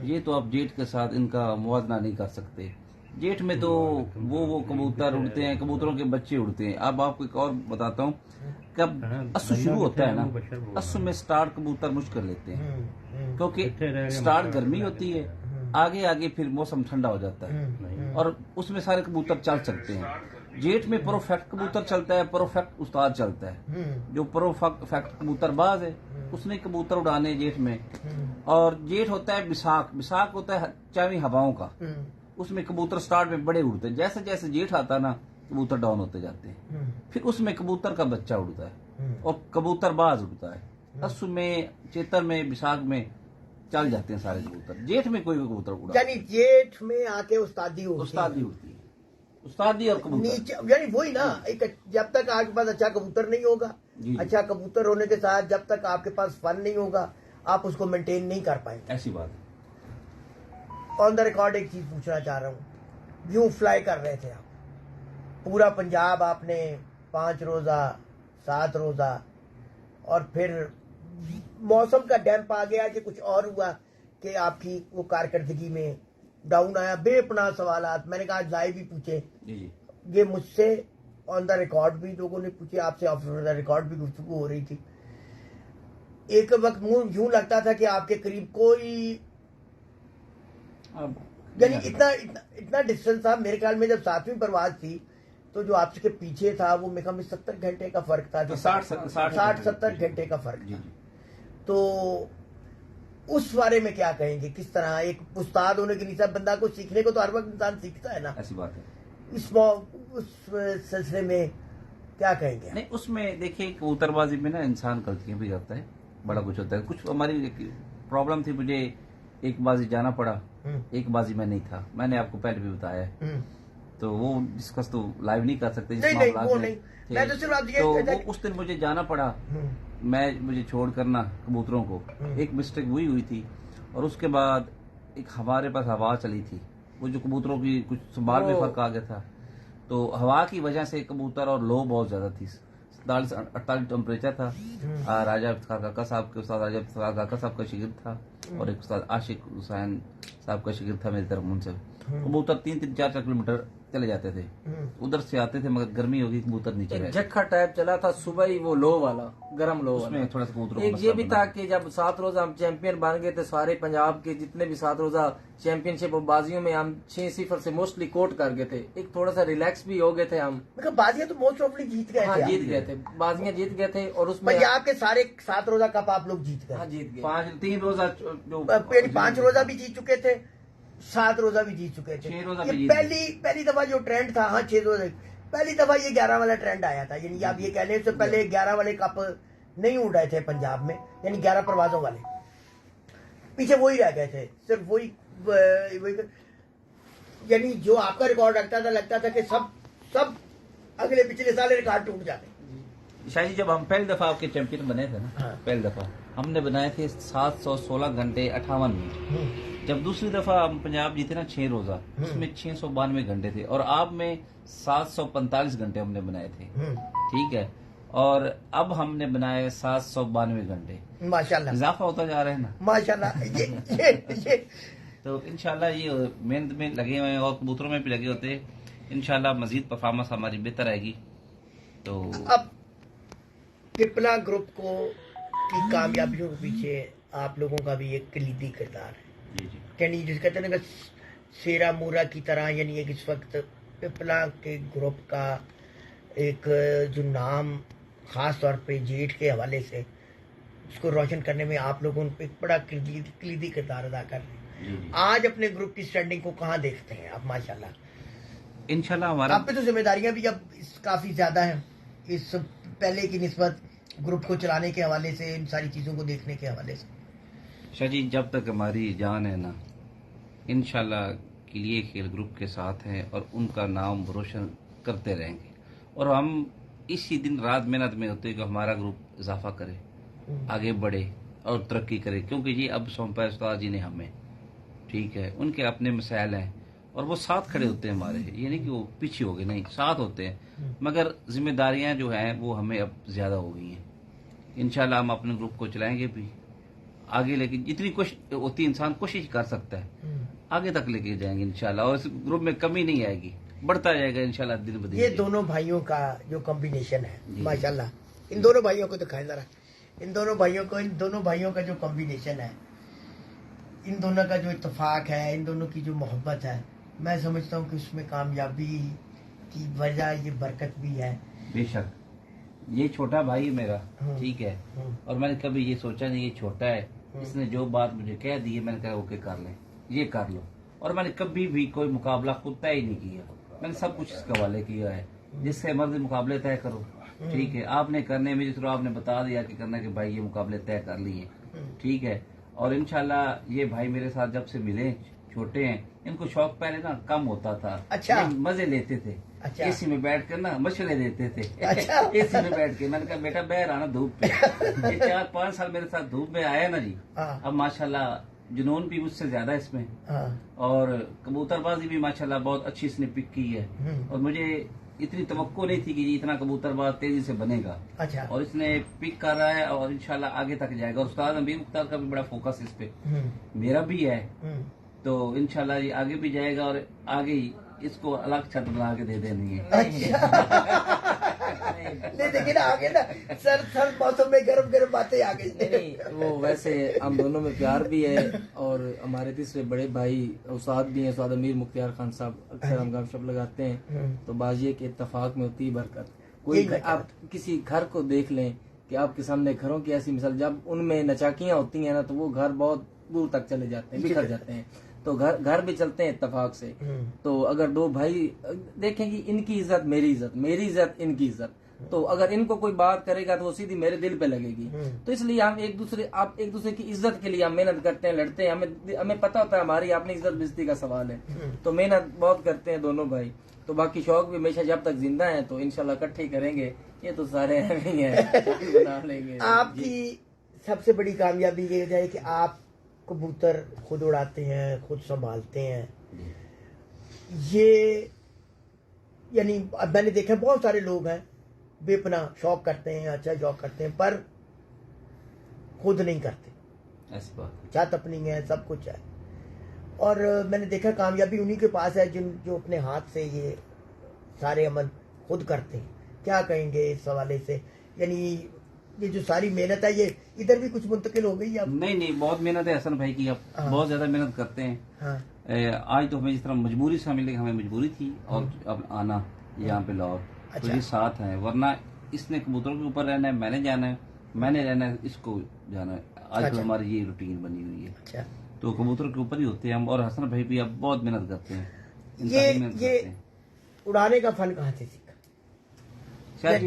Speaker 5: ये तो आप जेठ के साथ इनका मुवाजना नहीं कर सकते। जेठ में तो वो कबूतर उड़ते हैं, कबूतरों के बच्चे उड़ते हैं। अब आपको एक और बताता हूँ, कब अस्सू शुरू होता है ना, अस्सू में स्टार्ट कबूतर मुश्किल लेते हैं, क्योंकि स्टार्ट गर्मी होती है, आगे आगे फिर मौसम ठंडा हो जाता है और उसमें सारे कबूतर चल सकते हैं। जेठ में परफेक्ट कबूतर चलता है, परफेक्ट उस्ताद चलता है। जो परफेक्ट कबूतरबाज है उसने कबूतर उड़ाने जेठ में। और जेठ होता है विशाख, विशाख होता है चावी हवाओं का, उसमें कबूतर स्टार्ट में बड़े उड़ते हैं। जैसे जैसे जेठ आता है ना, कबूतर डाउन होते जाते हैं, फिर उसमें कबूतर का बच्चा उड़ता है और कबूतरबाज उड़ता है। अस्सू में, चेतर में, विशाख में चल जाते हैं सारे कबूतर। जेठ में कोई भी कबूतर उड़ा,
Speaker 4: यानी जेठ में आके उस्तादी
Speaker 5: उड़ती है, उस्तादी और कबूतर
Speaker 4: नीचे, यानी वही ना, एक जब तक आपके पास अच्छा कबूतर नहीं होगा, अच्छा कबूतर होने के साथ जब तक आपके पास फन नहीं होगा, आप उसको मेंटेन नहीं कर पाएंगे।
Speaker 5: ऐसी बात है।
Speaker 4: ऑन द रिकॉर्ड एक चीज पूछना चाह रहा हूँ, यूं फ्लाई कर रहे थे आप पूरा पंजाब, आपने 5 रोजा 7 रोजा, और फिर मौसम का डैम्प आ गया कि कुछ और हुआ कि आपकी वो कारकर्दगी में डाउन आया। बेपनाह सवालात मैंने कहा लाइव भी पूछे, ये मुझसे ऑन द रिकॉर्ड भी लोगों ने पूछे, आपसे ऑफ द रिकॉर्ड भी गुफ्तगू हो रही थी। एक वक्त मुंह यूं लगता था कि आपके करीब कोई, यानी इतना डिस्टेंस था। मेरे ख्याल में जब 7वीं परवाज थी तो जो आपके पीछे था वो मेरे ख्याल में 70 घंटे का फर्क था, 60-70 घंटे का फर्क था। तो उस बारे में क्या कहेंगे? किस तरह एक उस्ताद होने के नीचे बंदा को सीखने को तो हर वक्त इंसान सीखता है ना,
Speaker 5: ऐसी बात है।
Speaker 4: उस सिलसिले में क्या कहेंगे?
Speaker 5: नहीं, उसमें देखिए कबूतरबाजी में ना इंसान गलतियां भी करता है, बड़ा कुछ होता है। कुछ हमारी प्रॉब्लम थी, मुझे एक बाजी जाना पड़ा, एक बाजी में नहीं था, मैंने आपको पहले भी बताया है। तो वो डिस्कस तो लाइव नहीं कर सकते,
Speaker 4: नहीं, वो नहीं। मैं तो सिर्फ
Speaker 5: तो वो उस दिन मुझे जाना पड़ा, मुझे छोड़ करना कबूतरों को। एक मिस्टेक हुई थी, और उसके बाद एक हमारे पास हवा चली थी, वो जो कबूतरों की कुछ संभाल में फर्क आ गया था। तो हवा की वजह से कबूतर और लो बहुत ज्यादा थी, 47-48 टेम्परेचर था। राजा इफ्तिखार काका साहब के, उस्ताद राजा इफ्तिखार काका साहब का शिगिर्द था, और एक उस्ताद आशिक हुसैन साहब का शिगिर्द था मेरी तरफ। उनसे कबूतर 3-4 किलोमीटर चले जाते थे, उधर से आते थे, मगर गर्मी होगी, कबूतर नीचे रहे।
Speaker 2: झक्खा टाइप चला था सुबह ही, वो लो वाला, गरम लो
Speaker 5: उसमें थोड़ा सा कबूतर।
Speaker 2: एक ये भी था कि जब 7 रोजा हम चैंपियन बन गए थे, सारे पंजाब के जितने भी 7 रोजा चैंपियनशिप बाजियों में हम 6-0 से मोस्टली कोट कर गए थे। एक थोड़ा सा रिलैक्स भी हो गए थे हम,
Speaker 4: बाजियां तो मोस्ट ऑफली जीत गए।
Speaker 2: हाँ, जीत गए थे, बाजियां जीत गए थे। और उसमें
Speaker 4: आपके सारे 7 रोजा कप आप लोग जीत गए।
Speaker 2: हाँ, जीत गए।
Speaker 5: 3 रोजा
Speaker 4: 5 रोजा भी जीत चुके थे, 7 रोजा भी जीत चुके थे। ये पहली दफा जो ट्रेंड था, हाँ 6 रोजा, पहली दफा ये 11 वाला ट्रेंड आया था। यानी आप ये कहने से पहले 11 वाले कप नहीं उड़ रहे थे पंजाब में, यानी 11 परवाजों वाले पीछे वही रह गए थे, सिर्फ वही। यानी जो आपका रिकॉर्ड रखता था, लगता था कि सब अगले पिछले साल रिकॉर्ड टूट जाते।
Speaker 5: शायद जब हम पहली दफा आपके चैंपियन बने थे ना, पहली दफा हमने बनाए थे 716 घंटे 58 मिनट। जब दूसरी दफा हम पंजाब जीते ना 6 रोजा, उसमें 692 घंटे थे, और आप में 745 घंटे हमने बनाए थे। ठीक है, और अब हमने बनाए 792 घंटे।
Speaker 4: माशाल्लाह,
Speaker 5: इजाफा होता जा रहा है ना,
Speaker 4: माशाल्लाह। ये
Speaker 5: तो इंशाल्लाह ये मेहनत में लगे हुए हैं, और कबूतरों में भी लगे होते हैं। इंशाल्लाह मजीद परफॉर्मेंस हमारी बेहतर आएगी। तो
Speaker 4: अब पिपला ग्रुप को की कामयाबियों के पीछे आप लोगों का भी एक कलीदी किरदार है। यानी जिस कहते हैं ना शेरा मूरा की तरह, यानी एक इस वक्त पिपला के ग्रुप का एक जो नाम खास तौर पे जेठ के हवाले से उसको रोशन करने में आप लोगों पे एक बड़ा कलीदी किरदार अदा कर रहे हैं। आज अपने ग्रुप की स्टैंडिंग को कहाँ देखते हैं आप? माशाल्लाह
Speaker 5: इंशाल्लाह हमारा
Speaker 4: आप पे तो जिम्मेदारियां भी अब काफी ज्यादा हैं इस पहले की निस्बत, ग्रुप को चलाने के हवाले से, इन सारी चीजों को देखने के हवाले से।
Speaker 5: शाह जी जब तक हमारी जान है ना, इंशाल्लाह किलिए खेल ग्रुप के साथ हैं और उनका नाम रोशन करते रहेंगे। और हम इसी दिन रात मेहनत में होते हैं कि हमारा ग्रुप इजाफा करे, आगे बढ़े और तरक्की करे। क्योंकि जी अब सौंपा उस्ताद जी ने हमें, ठीक है, उनके अपने मसाइल हैं और वो साथ खड़े होते हैं हमारे। ये नहीं कि वो पीछे हो गए, नहीं, साथ होते हैं। मगर जिम्मेदारियां जो हैं वो हमें अब ज्यादा हो गई हैं। इंशाल्लाह हम अपने ग्रुप को चलाएंगे भी आगे, लेकिन जितनी कोशिश होती है इंसान कोशिश कर सकता है, आगे तक लेके जाएंगे इंशाल्लाह। और इस ग्रुप में कमी नहीं आएगी, बढ़ता जाएगा इंशाल्लाह दिन ब दिन।
Speaker 4: ये दोनों भाइयों का जो कॉम्बिनेशन है माशाल्लाह, इन दोनों भाइयों को दिखाएं जरा, इन दोनों भाइयों का जो कॉम्बिनेशन है, इन दोनों का जो इत्तेफाक है, इन दोनों की जो मोहब्बत है, मैं समझता हूँ कि उसमें कामयाबी की वजह ये बरकत भी है।
Speaker 5: बेशक ये छोटा भाई है मेरा, ठीक है, और मैंने कभी ये सोचा नहीं ये छोटा है, इसने जो बात मुझे कह दी है मैंने कहा ओके कर लें, ये कर लो। और मैंने कभी भी कोई मुकाबला खुद तय ही नहीं किया, मैंने सब कुछ इसके हवाले किया है। जिससे मर्जी मुकाबले तय करो, ठीक है, आपने करने में जिस आपने बता दिया कि करना कि भाई ये मुकाबले तय कर लिए, ठीक है। और इंशाल्लाह ये भाई मेरे साथ जब से मिले, छोटे हैं, इनको शौक पहले ना कम होता था।
Speaker 4: अच्छा।
Speaker 5: ये मजे लेते थे।
Speaker 4: अच्छा।
Speaker 5: एसी में बैठ कर ना मशवरे देते थे।
Speaker 4: अच्छा।
Speaker 5: एसी में बैठ के मैंने कहा बेटा बाहर आना धूप पे। ये 4-5 साल मेरे साथ धूप में आया ना जी, अब माशाल्लाह जुनून भी मुझसे ज्यादा इसमें, और कबूतरबाजी भी माशाल्लाह बहुत अच्छी इसने पिक की है। और मुझे इतनी तवक्को नहीं थी कि ये इतना कबूतरबाज तेजी से बनेगा।
Speaker 4: अच्छा।
Speaker 5: और इसने पिक कर रहा है और इंशाल्लाह आगे तक जाएगा। और उस्ताद अमीर मुख्तार का भी बड़ा फोकस इस पे, मेरा भी है, तो इंशाल्लाह ये आगे भी जाएगा और आगे ही इसको अलग छत बना के दे देनी है।
Speaker 4: नहीं देखिए ना, आगे ना सर्द मौसम में गर्म बातें आ गई।
Speaker 2: नहीं वो वैसे हम दोनों में प्यार भी है, और हमारे तीसरे बड़े भाई उस्ताद भी हैं, उस्ताद अमीर मुख्तार खान साहब, अक्सर हम गपशप लगाते हैं, तो बाजी के इत्तेफाक में होती है बरकत। कोई आप किसी घर को देख लें कि आपके सामने घरों की ऐसी मिसाल, जब उनमें नचाकियां होती हैं ना तो वो घर बहुत दूर तक चले जाते हैं, बिखर जाते हैं, तो घर भी चलते हैं इत्तेफाक से। तो अगर दो भाई देखें कि इनकी इज्जत मेरी इज्जत, मेरी इज्जत इनकी इज्जत, तो अगर इनको कोई बात करेगा तो वो सीधी मेरे दिल पे लगेगी। तो इसलिए हम एक दूसरे की इज्जत के लिए हम मेहनत करते हैं, लड़ते हैं। हमें पता होता है हमारी अपनी इज्जत बेइज्जती का सवाल है, तो मेहनत बहुत करते हैं दोनों भाई। तो बाकी शौक भी हमेशा जब तक जिंदा है तो इंशाल्लाह इकट्ठे करेंगे, ये तो सारे नहीं है, बना लेंगे।
Speaker 4: आपकी सबसे बड़ी कामयाबी ये है कि आप कबूतर खुद उड़ाते हैं, खुद संभालते हैं। ये यानी अब मैंने देखा बहुत सारे लोग हैं बेपना शौक करते हैं, अच्छा शौक करते हैं, पर खुद नहीं करते।
Speaker 5: ऐसी बात
Speaker 4: छत अपनी है, सब कुछ है। और मैंने देखा कामयाबी उन्हीं के पास है जो अपने हाथ से ये सारे अमल खुद करते हैं। क्या कहेंगे इस हवाले से? यानी ये जो सारी मेहनत है ये इधर भी कुछ मुंतकिल हो गई अब?
Speaker 5: नहीं, बहुत मेहनत है हसन भाई की, अब बहुत ज्यादा मेहनत करते हैं। आज तो हमें जिस तरह मजबूरी से मिले, हमें मजबूरी थी और अब आना यहाँ पे लाहौर, तो ये साथ है। वरना इसने कबूतरों के ऊपर रहना है, मैंने जाना है, मैंने रहना है, इसको जाना है। आजकल हमारी ये रूटीन बनी हुई है।
Speaker 4: अच्छा।
Speaker 5: तो कबूतरों के ऊपर ही होते हैं हम। और हसन भाई भी अब बहुत मेहनत करते हैं।
Speaker 4: ये उड़ाने का फन कहाँ से सीखा?
Speaker 5: शायद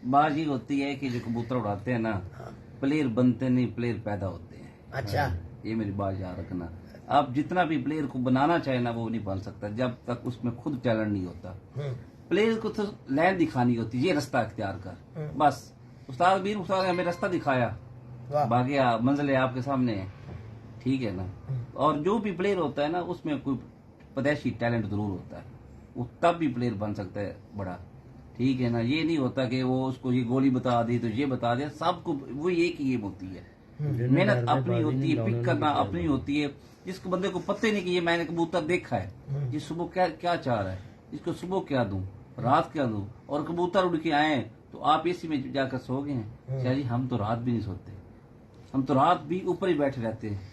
Speaker 5: बात ये होती है कि जो कबूतर उड़ाते हैं ना, प्लेयर बनते नहीं, प्लेयर पैदा होते हैं।
Speaker 4: अच्छा।
Speaker 5: ये मेरी बात याद रखना। आप जितना भी प्लेयर को बनाना चाहे ना, वो नहीं बन सकता जब तक उसमें खुद टैलेंट नहीं होता। प्लेयर को तो लाइन दिखानी होती है, ये रास्ता इख्तियार कर, बस। उस्ताद मीर उस्ताद ने हमें रास्ता दिखाया, बाकी मंजिल आपके सामने है, ठीक है ना। और जो भी प्लेयर होता है ना, उसमें कोई पैदाइशी टैलेंट जरूर होता है, वो तब भी प्लेयर बन सकता है बड़ा, ठीक है ना। ये नहीं होता कि वो उसको ये गोली बता दी तो ये बता दिया, सबको वो एक ही गेम होती है। मेहनत अपनी होती है, पिक करना अपनी होती है। जिसको बंदे को पता ही नहीं कि ये मैंने कबूतर देखा है, ये सुबह क्या चाह रहा है, इसको सुबह क्या दूं, रात क्या दूं, और कबूतर उड़ के आए तो आप एसी में जाकर सो गए हैं। शाह जी हम तो रात भी नहीं सोते, हम तो रात भी ऊपर ही बैठे रहते हैं।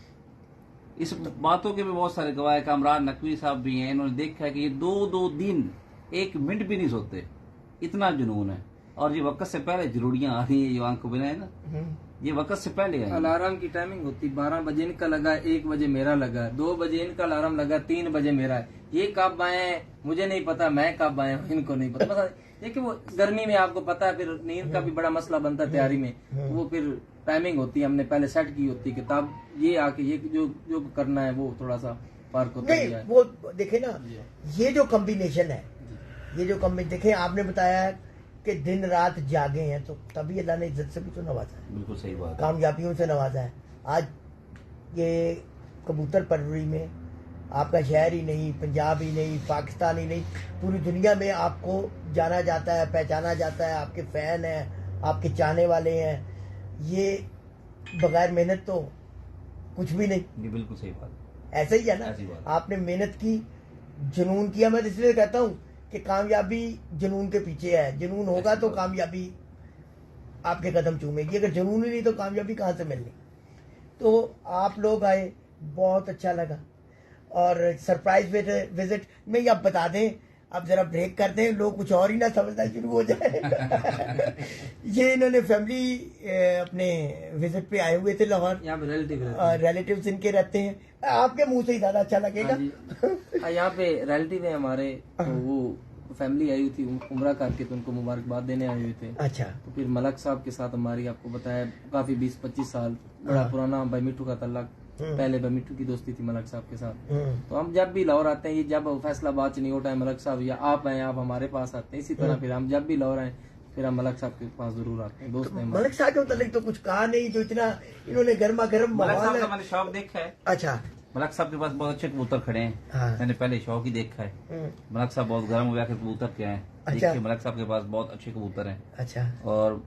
Speaker 5: इस बातों के भी बहुत सारे गवाह है। कामरान नकवी साहब भी हैं, इन्होंने देखा है कि ये 2-2 दिन 1 मिनट भी नहीं सोते, इतना जुनून है। और ये वक्त से पहले जरूरियां आ रही है जो आंख को बिना है ना, ये वक्त से पहले आई।
Speaker 2: अलार्म की टाइमिंग होती 12 बजे इनका लगा, 1 बजे मेरा लगा, 2 बजे इनका अलार्म लगा, 3 बजे मेरा है। ये कब आए मुझे नहीं पता, मैं कब आया हूँ इनको नहीं पता। देखिए वो गर्मी में आपको पता है, फिर नींद का भी बड़ा मसला बनता है तैयारी में, वो फिर टाइमिंग होती है हमने पहले सेट की होती है कि तब ये आके ये जो करना है वो थोड़ा सा फर्क होता
Speaker 4: नहीं
Speaker 2: है।
Speaker 4: वो देखे ना, ये जो कॉम्बिनेशन है, ये जो देखे आपने बताया है कि दिन रात जागे हैं, तो तभी अल्लाह ने इज्जत से भी तो नवाजा है,
Speaker 5: बिल्कुल सही बात है।
Speaker 4: कामयाबियों से नवाजा है। आज ये कबूतर परवरी में आपका शहर ही नहीं, पंजाब ही नहीं, पाकिस्तान ही नहीं, पूरी दुनिया में आपको जाना जाता है, पहचाना जाता है, आपके फैन हैं, आपके चाहने वाले हैं। ये बगैर मेहनत तो कुछ भी नहीं।
Speaker 5: ये बिल्कुल सही बात है।
Speaker 4: ऐसा ही है
Speaker 5: ऐसी
Speaker 4: ना,
Speaker 5: बात।
Speaker 4: आपने मेहनत की, जुनून किया। मैं इसलिए कहता हूँ कि कामयाबी जुनून के पीछे है। जुनून होगा तो कामयाबी आपके कदम चूमेगी, अगर जुनून ही नहीं तो कामयाबी कहाँ से मिलनी। तो आप लोग आए, बहुत अच्छा लगा। और सरप्राइज विजिट में ही आप बता दें, अब जरा ब्रेक कर दें, लोग कुछ और ही ना समझना शुरू हो जाए। ये इन्होंने फैमिली अपने विजिट पे आए हुए थे लाहौर,
Speaker 2: यहाँ पे
Speaker 4: रिलेटिव्स इनके रहते हैं। आपके मुंह से ही ज्यादा अच्छा लगेगा।
Speaker 2: यहाँ पे रिलेटिव है हमारे, तो वो फैमिली आई हुई थी उम्रा करके, तो उनको मुबारकबाद देने आए हुए थे।
Speaker 4: अच्छा।
Speaker 2: तो फिर मलक साहब के साथ हमारी, आपको बताया, काफी 20-25 साल बड़ा पुराना भाई मिट्टू का तल्लक, पहले भाई मिट्टू की दोस्ती थी मलक साहब के साथ। तो हम जब भी लाहौर आते हैं, ये जब फैसलाबाद से नहीं होता है मलक साहब या आप आए, आप हमारे पास आते हैं, इसी तरह फिर हम जब भी लाहौर आए फिर हम मलक साहब के पास जरूर आते हैं। दोस्त हैं हमारे।
Speaker 4: मलक साहब के मतलब तो कुछ कहा नहीं, जो इतना इन्होंने गर्मा गर्म
Speaker 5: मलक साहब
Speaker 4: माहौल
Speaker 5: का
Speaker 4: है।
Speaker 5: मैंने शौक देखा है।
Speaker 4: अच्छा।
Speaker 5: मलक साहब के पास बहुत अच्छे कबूतर खड़े हैं।
Speaker 4: हाँ।
Speaker 5: मैंने पहले शौक ही देखा है। मलक साहब बहुत गर्म हुआ के कबूतर के हैं।
Speaker 4: अच्छा।
Speaker 5: देखिए मलक साहब के पास बहुत अच्छे कबूतर हैं
Speaker 4: अच्छा।
Speaker 5: और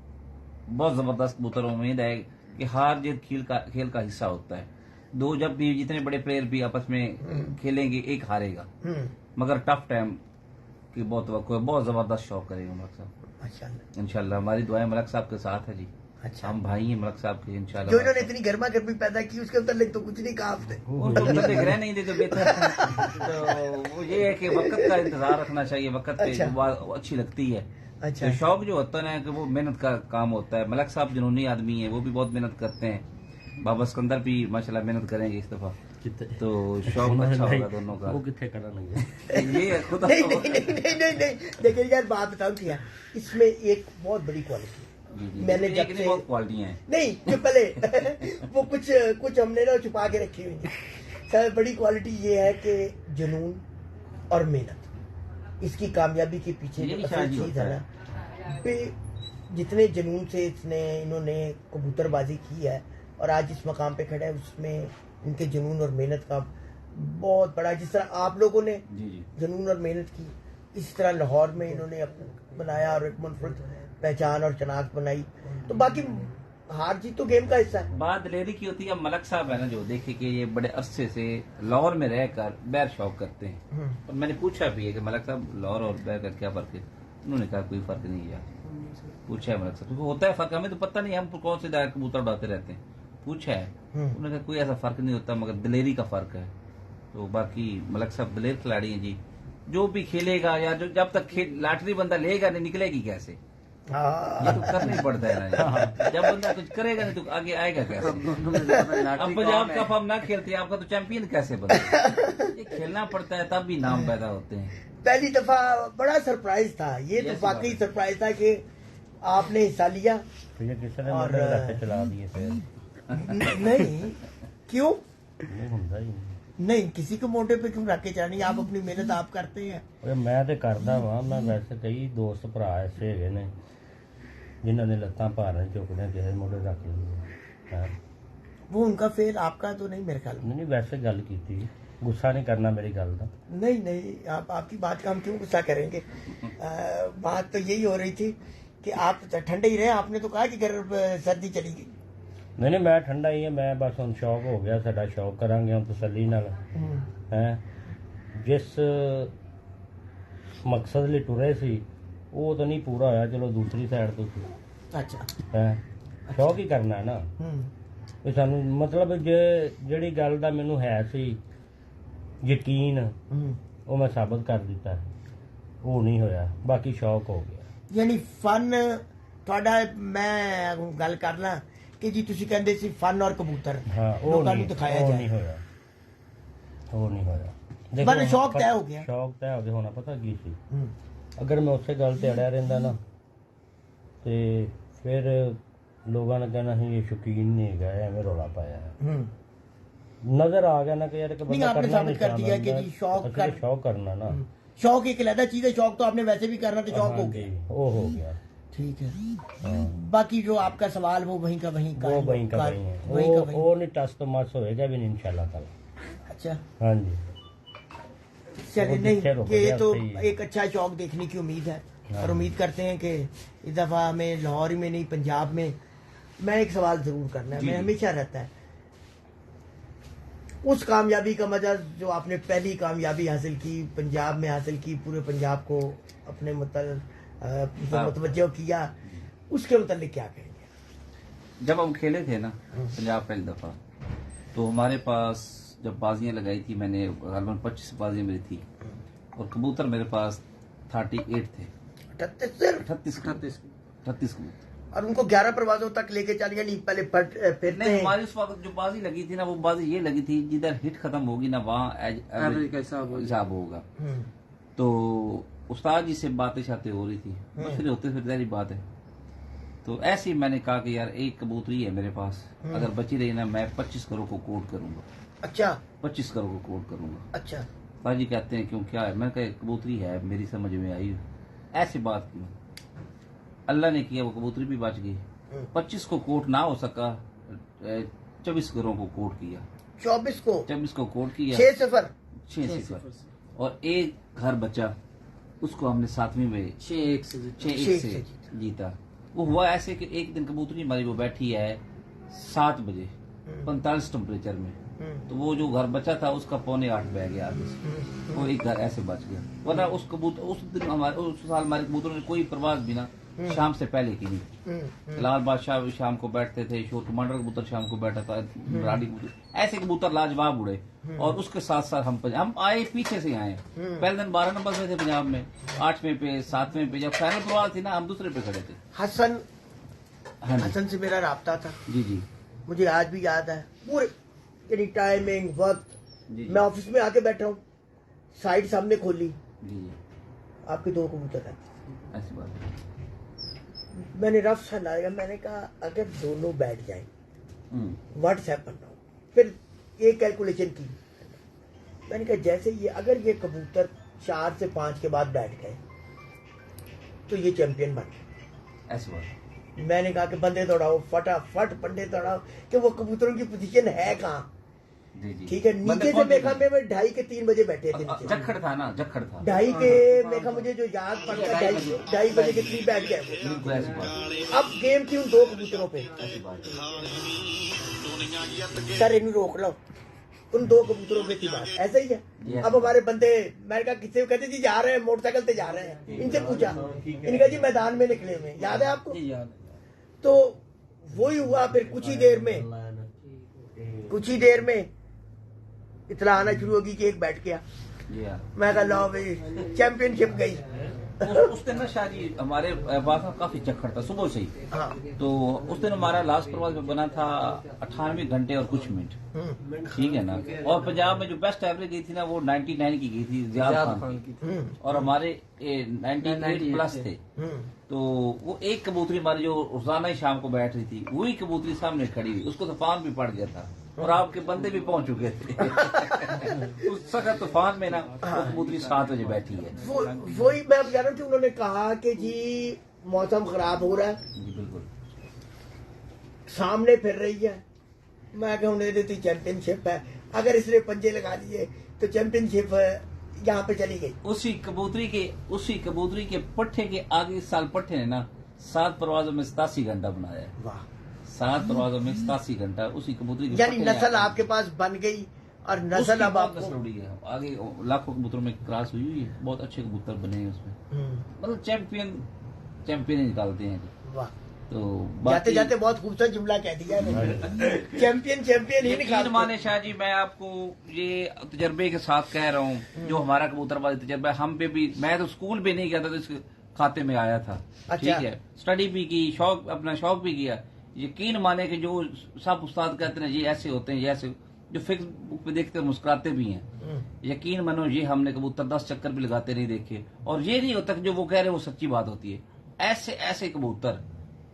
Speaker 5: बहुत जबरदस्त कबूतर। उम्मीद है कि हार जीत खेल का हिस्सा होता है। दो जब भी जितने बड़े प्लेयर भी आपस में खेलेंगे, एक हारेगा, मगर टफ टाइम की बहुत वक्त है। बहुत जबरदस्त शौक करेगा मलक साहब।
Speaker 4: अच्छा।
Speaker 5: इंशाल्लाह हमारी दुआएं मलक साहब के साथ है जी।
Speaker 4: अच्छा।
Speaker 5: हम भाई हैं मलक साहब के इंशाल्लाह।
Speaker 4: जो इन्होंने इतनी गर्मा गर्मी पैदा की, उसके मतलब तो कुछ नहीं कहा आपने।
Speaker 5: उनको बंदे रह नहीं देते बेहतर। तो वो ये है कि वक्त का इंतजार रखना चाहिए, वक्त पे
Speaker 4: अच्छा।
Speaker 5: जो बात अच्छी लगती है।
Speaker 4: अच्छा।
Speaker 5: तो शौक जो होता है ना, कि वो मेहनत का काम होता है। मलक साहब जुनूनी आदमी है, वो भी बहुत मेहनत करते हैं। बाबा सिकंदर भी माशाल्लाह मेहनत करेंगे इस दफा। तो शौक अच्छा होगा दोनों का।
Speaker 3: वो कितने करना लगे।
Speaker 5: ये खुद
Speaker 4: नहीं नहीं नहीं नहीं नहीं नहीं, देखिए यार बात बताऊं क्या, इसमें एक बहुत बड़ी क्वालिटी है। मैंने जब से
Speaker 5: बहुत क्वालिटी है।
Speaker 4: नहीं जो पहले वो कुछ हमने ना छुपा के रखी हुई है। सबसे बड़ी क्वालिटी ये है कि जुनून और मेहनत, इसकी कामयाबी के पीछे
Speaker 5: ये
Speaker 4: जो
Speaker 5: भी
Speaker 4: असल
Speaker 5: शायद
Speaker 4: चीज
Speaker 5: होता
Speaker 4: है ना, पे जितने जुनून से इन्होंने कबूतरबाजी की है और आज जिस मकाम पे खड़े हैं, उसमें इनके जुनून और मेहनत का बहुत बड़ा, जिस तरह आप लोगों ने
Speaker 5: जी जी।
Speaker 4: जुनून और मेहनत की, इस तरह लाहौर में इन्होंने बनाया और एक मुनफरद पहचान और शनाख्त बनाई। तो बाकी हार जीत तो गेम का हिस्सा है।
Speaker 5: बात दिलेरी की होती है। मलक साहब है ना, जो देखे कि ये बड़े अरसे से लाहौर में रहकर बैर शौक करते हैं, और मैंने पूछा भी है कि मलक साहब लाहौर और बैर का क्या फर्क है। उन्होंने कहा कोई फर्क नहीं है। पूछा है मलक साहब, क्योंकि होता है फर्क, हमें तो पता नहीं, हम कौन से दायर कबूतर उड़ाते रहते हैं। पूछा है, उन्होंने कहा कोई ऐसा फर्क नहीं होता, मगर दिलेरी का फर्क है। तो बाकी मलक साहब दिलेर खिलाड़ी हैं जी। जो भी खेलेगा या जो जब तक लॉटरी बंदा लेगा नहीं, निकलेगी कैसे, ये तो करना ही पड़ता है ना यार। जब बंदा कुछ करेगा नहीं तो आगे आएगा कैसे। अब पंजाब कप हम ना खेलते, आपका तो चैंपियन कैसे बने। ये खेलना पड़ता है, तब भी नाम पैदा होते हैं।
Speaker 4: पहली दफा बड़ा सरप्राइज था ये, तो वाकई सरप्राइज था कि आपने हिस्सा लिया।
Speaker 3: तो ये किसी ने
Speaker 4: और,
Speaker 3: मुंडे रखे चला दिए फिर
Speaker 4: नहीं क्यों
Speaker 3: वो ਹੁੰਦਾ ही नहीं।
Speaker 4: नहीं, किसी को मोटे पे क्यों रख के जानी, आप अपनी मेहनत आप करते हैं।
Speaker 3: ਓਏ ਮੈਂ ਤੇ ਕਰਦਾ ਵਾਂ, ਮੈਂ ਵੈਸੇ ਕਈ ਦੋਸਤ ਭਰਾ ਐਸੇ ਹੈਗੇ ਨੇ ਜਿਨ੍ਹਾਂ ਨੇ ਲੱਤਾਂ ਭਾਰਾਂ ਚੁੱਕਦੇ ਕਿਸੇ ਮੋਢੇ ਰੱਖ ਲੈਂਦੇ ਹੈ।
Speaker 4: वो उनका फेल, आपका तो नहीं मेरे ख्याल में।
Speaker 3: ਨਹੀਂ ਵੈਸੇ ਗੱਲ ਕੀਤੀ, ਗੁੱਸਾ ਨਹੀਂ करना मेरी गल ਦਾ।
Speaker 4: नहीं नहीं, आपकी बात का हम क्यों गुस्सा करेंगे। बात तो यही हो रही थी कि आप ठंडे ही रहे। आपने तो कहा कि घर सर्दी चली गई।
Speaker 3: नहीं मैं ठंडा ही है, मैं बस ਹੁਣ ਸ਼ੌਕ ਹੋ ਗਿਆ ਸਾਡਾ, ਸ਼ੌਕ ਕਰਾਂਗੇ ਹੁਣ ਤਸੱਲੀ ਨਾਲ ਹੈ। ਜਿਸ ਮਕਸਦ ਲਈ ਟੁਰੇ ਸੀ ਉਹ ਤਾਂ ਨਹੀਂ ਪੂਰਾ ਹੋਇਆ, ਚਲੋ ਦੂਸਰੀ ਸਾਈਡ ਤੋਂ ਸੀ
Speaker 4: अच्छा।
Speaker 3: ਹੈ। ਸ਼ੌਕ ਹੀ ਕਰਨਾ ਹੈ ਨਾ ਵੀ ਸਾਨੂੰ, ਮਤਲਬ ਜਿਹੜੀ ਗੱਲ ਦਾ ਮੈਨੂੰ ਹੈ ਸੀ ਯਕੀਨ, ਉਹ ਮੈਂ ਸਾਬਤ ਕਰ ਦਿੱਤਾ। ਉਹ ਨਹੀਂ ਹੋਇਆ, ਬਾਕੀ ਸ਼ੌਕ ਹੋ ਗਿਆ।
Speaker 4: ਯਾਨੀ ਫਨ ਤੁਹਾਡਾ ਮੈਂ ਗੱਲ ਕਰਨਾ ਕਿ ਜੀ ਤੁਸੀਂ ਕਹਿੰਦੇ ਸੀ ਫਨ ਔਰ ਕਬੂਤਰ
Speaker 3: ਹਾਂ ਉਹ
Speaker 4: ਲੋਕਾਂ ਨੂੰ
Speaker 3: ਨਹੀਂ
Speaker 4: ਦਿਖਾਇਆ
Speaker 3: ਉਹ
Speaker 4: ਜਾਏ
Speaker 3: ਨਹੀਂ ਹੋਇਆ ਉਹ ਨਹੀਂ ਹੋਇਆ
Speaker 4: ਮਨ ਸ਼ੌਕ ਤੈਅ ਹੋ ਗਿਆ
Speaker 3: ਸ਼ੌਕ ਤੈਅ ਹੋ ਗਿਆ ਹੋਣਾ ਪਤਾ ਕੀ ਸੀ
Speaker 4: ਹੂੰ
Speaker 3: ਅਗਰ ਮੈਂ ਉਸੇ ਗੱਲ ਤੇ ਅੜਿਆ ਰਹਿੰਦਾ ਨਾ ਤੇ ਫਿਰ ਲੋਕਾਂ ਨੇ ਕਹਿਣਾ ਸੀ ਇਹ ਸ਼ੌਕੀਨ ਨਹੀਂ ਹੈਗਾ ਐਵੇਂ ਰੌਲਾ ਪਾਇਆ ਹੈ
Speaker 4: ਹੂੰ
Speaker 3: नजर आ गया ना कि यार
Speaker 4: नहीं आपने साबित कर दिया कि जी
Speaker 3: शौक करना ना
Speaker 4: शौक एक अलग चीज है शौक तो आपने वैसे भी करना तो शौक हो गया
Speaker 3: वो हो गया
Speaker 4: ठीक है बाकी जो आपका सवाल वो वहीं का वहीं
Speaker 3: वो वहीं का वहीं है वो नहीं टस तो मस होएगा भी नहीं इंशाल्लाह ताला
Speaker 4: अच्छा
Speaker 3: हाँ जी
Speaker 4: चलिए नहीं ये तो एक अच्छा शौक देखने की उम्मीद है और उम्मीद करते हैं कि इस दफा हमें लाहौर में नहीं पंजाब में मैं एक सवाल जरूर करना है मैं हमेशा रहता है उस कामयाबी का मजा जो आपने पहली कामयाबी हासिल की पंजाब में हासिल की पूरे पंजाब को अपने मुतवज्जो किया उसके मुतालिक क्या कहेंगे
Speaker 5: जब हम खेले थे ना पंजाब पहली दफा तो हमारे पास जब बाजियां लगाई थी मैंने तकरीबन 25 बाजियां मेरी थी और कबूतर मेरे पास 38 थे 38 कबूतर
Speaker 4: और उनको 11 परवाजों तक लेके चल गए नहीं पहले फिर
Speaker 5: नहीं हमारी उस वक्त जो बाजी लगी थी ना वो बाजी ये लगी थी जिधर हिट खत्म होगी ना वहाँ एवरेज का हिसाब होगा तो उस्ताद जी से बातें शातें हो रही थी मसले होते फिर सारी बात है तो ऐसे ही मैंने कहा कि यार एक कबूतरी है मेरे पास अगर बची रही ना मैं 25 करोड़ को कोट करूंगा
Speaker 4: अच्छा
Speaker 5: 25 करोड़ को कोट करूंगा
Speaker 4: अच्छा
Speaker 5: उस्ताद जी कहते हैं क्यों क्या है मैंने कहा कबूतरी है मेरी समझ में आई ऐसी बात क्यों अल्लाह ने किया वो कबूतरी भी बच गई 25 को कोट ना हो सका 24 करोड़ को कोट किया
Speaker 4: 24 को
Speaker 5: कोट किया
Speaker 4: 6 सिफर
Speaker 5: और एक घर बचा उसको हमने 7वीं में 6-1 से जीता वो हुआ ऐसे कि एक दिन कबूतरी हमारी वो बैठी है 7 बजे 45 टेम्परेचर में तो वो जो घर बचा था उसका 7:45 बह गया आगे से वो एक घर ऐसे बच गया वरना उस कबूतर उस दिन हमारे उस साल हमारे कबूतरों ने कोई परवाज भी ना शाम से पहले की नहीं लाल बादशाह भी शाम को बैठते थे शोर कमांडर कबूतर शाम को बैठा था राडी कबूतर ऐसे कबूतर लाजवाब उड़े और उसके साथ साथ हम आए पीछे से आए पहले दिन 12 नंबर में थे पंजाब में 8वें पे 7वें पे जब फाइनल परवाज थी ना हम दूसरे पे खड़े थे
Speaker 4: हसन से मेरा राब्ता था
Speaker 5: जी
Speaker 4: मुझे आज भी याद है पूरे यानी टाइमिंग वक्त मैं ऑफिस में आके बैठा हूँ साइड सामने खोली
Speaker 5: जी
Speaker 4: आपके 2 कबूतर है
Speaker 5: ऐसी बात है
Speaker 4: मैंने रफ सा लाया मैंने कहा अगर दोनों बैठ जाए व्हाट्सएप बनना फिर एक कैलकुलेशन की मैंने कहा जैसे ये अगर ये कबूतर 4 से 5 के बाद बैठ गए तो ये चैंपियन बन गए
Speaker 5: ऐसी बात
Speaker 4: मैंने कहा कि बंदे दौड़ाओ फटाफट पंडे दौड़ाओ कि वो कबूतरों की पोजीशन है कहाँ ठीक है नीचे से मेखा में 2:30 के 3 बजे बैठे थे नीचे
Speaker 5: जखड़ था ना जखड़ था
Speaker 4: 2:30 के मेखा मुझे जो याद पड़ता है 2:30 बजे के 3 बैठ गए अब गेम थी उन 2 कबूतरों पे सर इन्हें रोक लो उन 2 कबूतरों पे थी बात ऐसा ही है अब हमारे बंदे मैंने कहा किससे कहते जी जा रहे हैं मोटरसाइकिल से जा रहे हैं इनसे पूछा इनका जी मैदान में निकले हुए याद है आपको तो वही हुआ फिर कुछ ही देर में इतला आना शुरू होगी कि एक बैठ गया मैं कहा लो भाई चैंपियनशिप गई
Speaker 5: उस दिन ना शादी हमारे पास काफी चक्कर था सुबह से ही तो उस दिन हमारा लास्ट प्रवास में बना था 98 घंटे और कुछ मिनट ठीक है ना और पंजाब में जो बेस्ट एवरेज गई थी ना वो 99 की गई थी जियाद खान की और हमारे 98 प्लस थे तो वो एक कबूतरी हमारी जो रोजाना ही शाम को बैठ रही थी वही कबूतरी सामने खड़ी हुई उसको तूफान भी पड़ गया था और आपके बंदे भी पहुंच चुके थे उस सख्त तूफान में ना वो कबूतरी 7 बजे बैठी है
Speaker 4: वही मैं कह रहा हूँ कि उन्होंने कहा कि जी मौसम खराब हो रहा है
Speaker 5: जी बिल्कुल
Speaker 4: सामने फिर रही है मैं कहूँ देती चैंपियनशिप है अगर इसने पंजे लगा दिए तो चैंपियनशिप यहाँ पे चली गई
Speaker 5: उसी कबूतरी के पट्टे के आगे इस साल पट्टे ने ना 7 परवाजों में 87 घंटा बनाया है
Speaker 4: वाह
Speaker 5: 7 परवाजों में 87 घंटा उसी कबूतरी के
Speaker 4: यानी नस्ल आपके पास बन गई और नस्ल अब आपको
Speaker 5: नस्ल है आगे लाखों कबूतरों में क्रॉस हुई है बहुत अच्छे कबूतर बने हैं उसमें मतलब चैंपियन ही निकालते हैं
Speaker 4: वाह
Speaker 5: तो
Speaker 4: जाते जाते बहुत खूबसूरत जुमला कह दिया चैंपियन ही निकाल
Speaker 5: माने शाह जी मैं आपको ये तजर्बे के साथ कह रहा हूँ जो हमारा कबूतरबाजी तजर्बा हम पे भी मैं तो स्कूल भी नहीं गया था तो खाते में आया था।
Speaker 4: अच्छा।
Speaker 5: ठीक है, स्टडी भी की, अपना शौक भी किया। यकीन माने कि जो सब उस्ताद कहते हैं ये ऐसे होते हैं, ये ऐसे, जो फेसबुक पे देखते हैं मुस्कुराते भी हैं। यकीन मानो ये हमने कबूतर 10 चक्कर भी लगाते नहीं देखे, और ये नहीं होता कि जो वो कह रहे हैं वो सच्ची बात होती है। ऐसे ऐसे कबूतर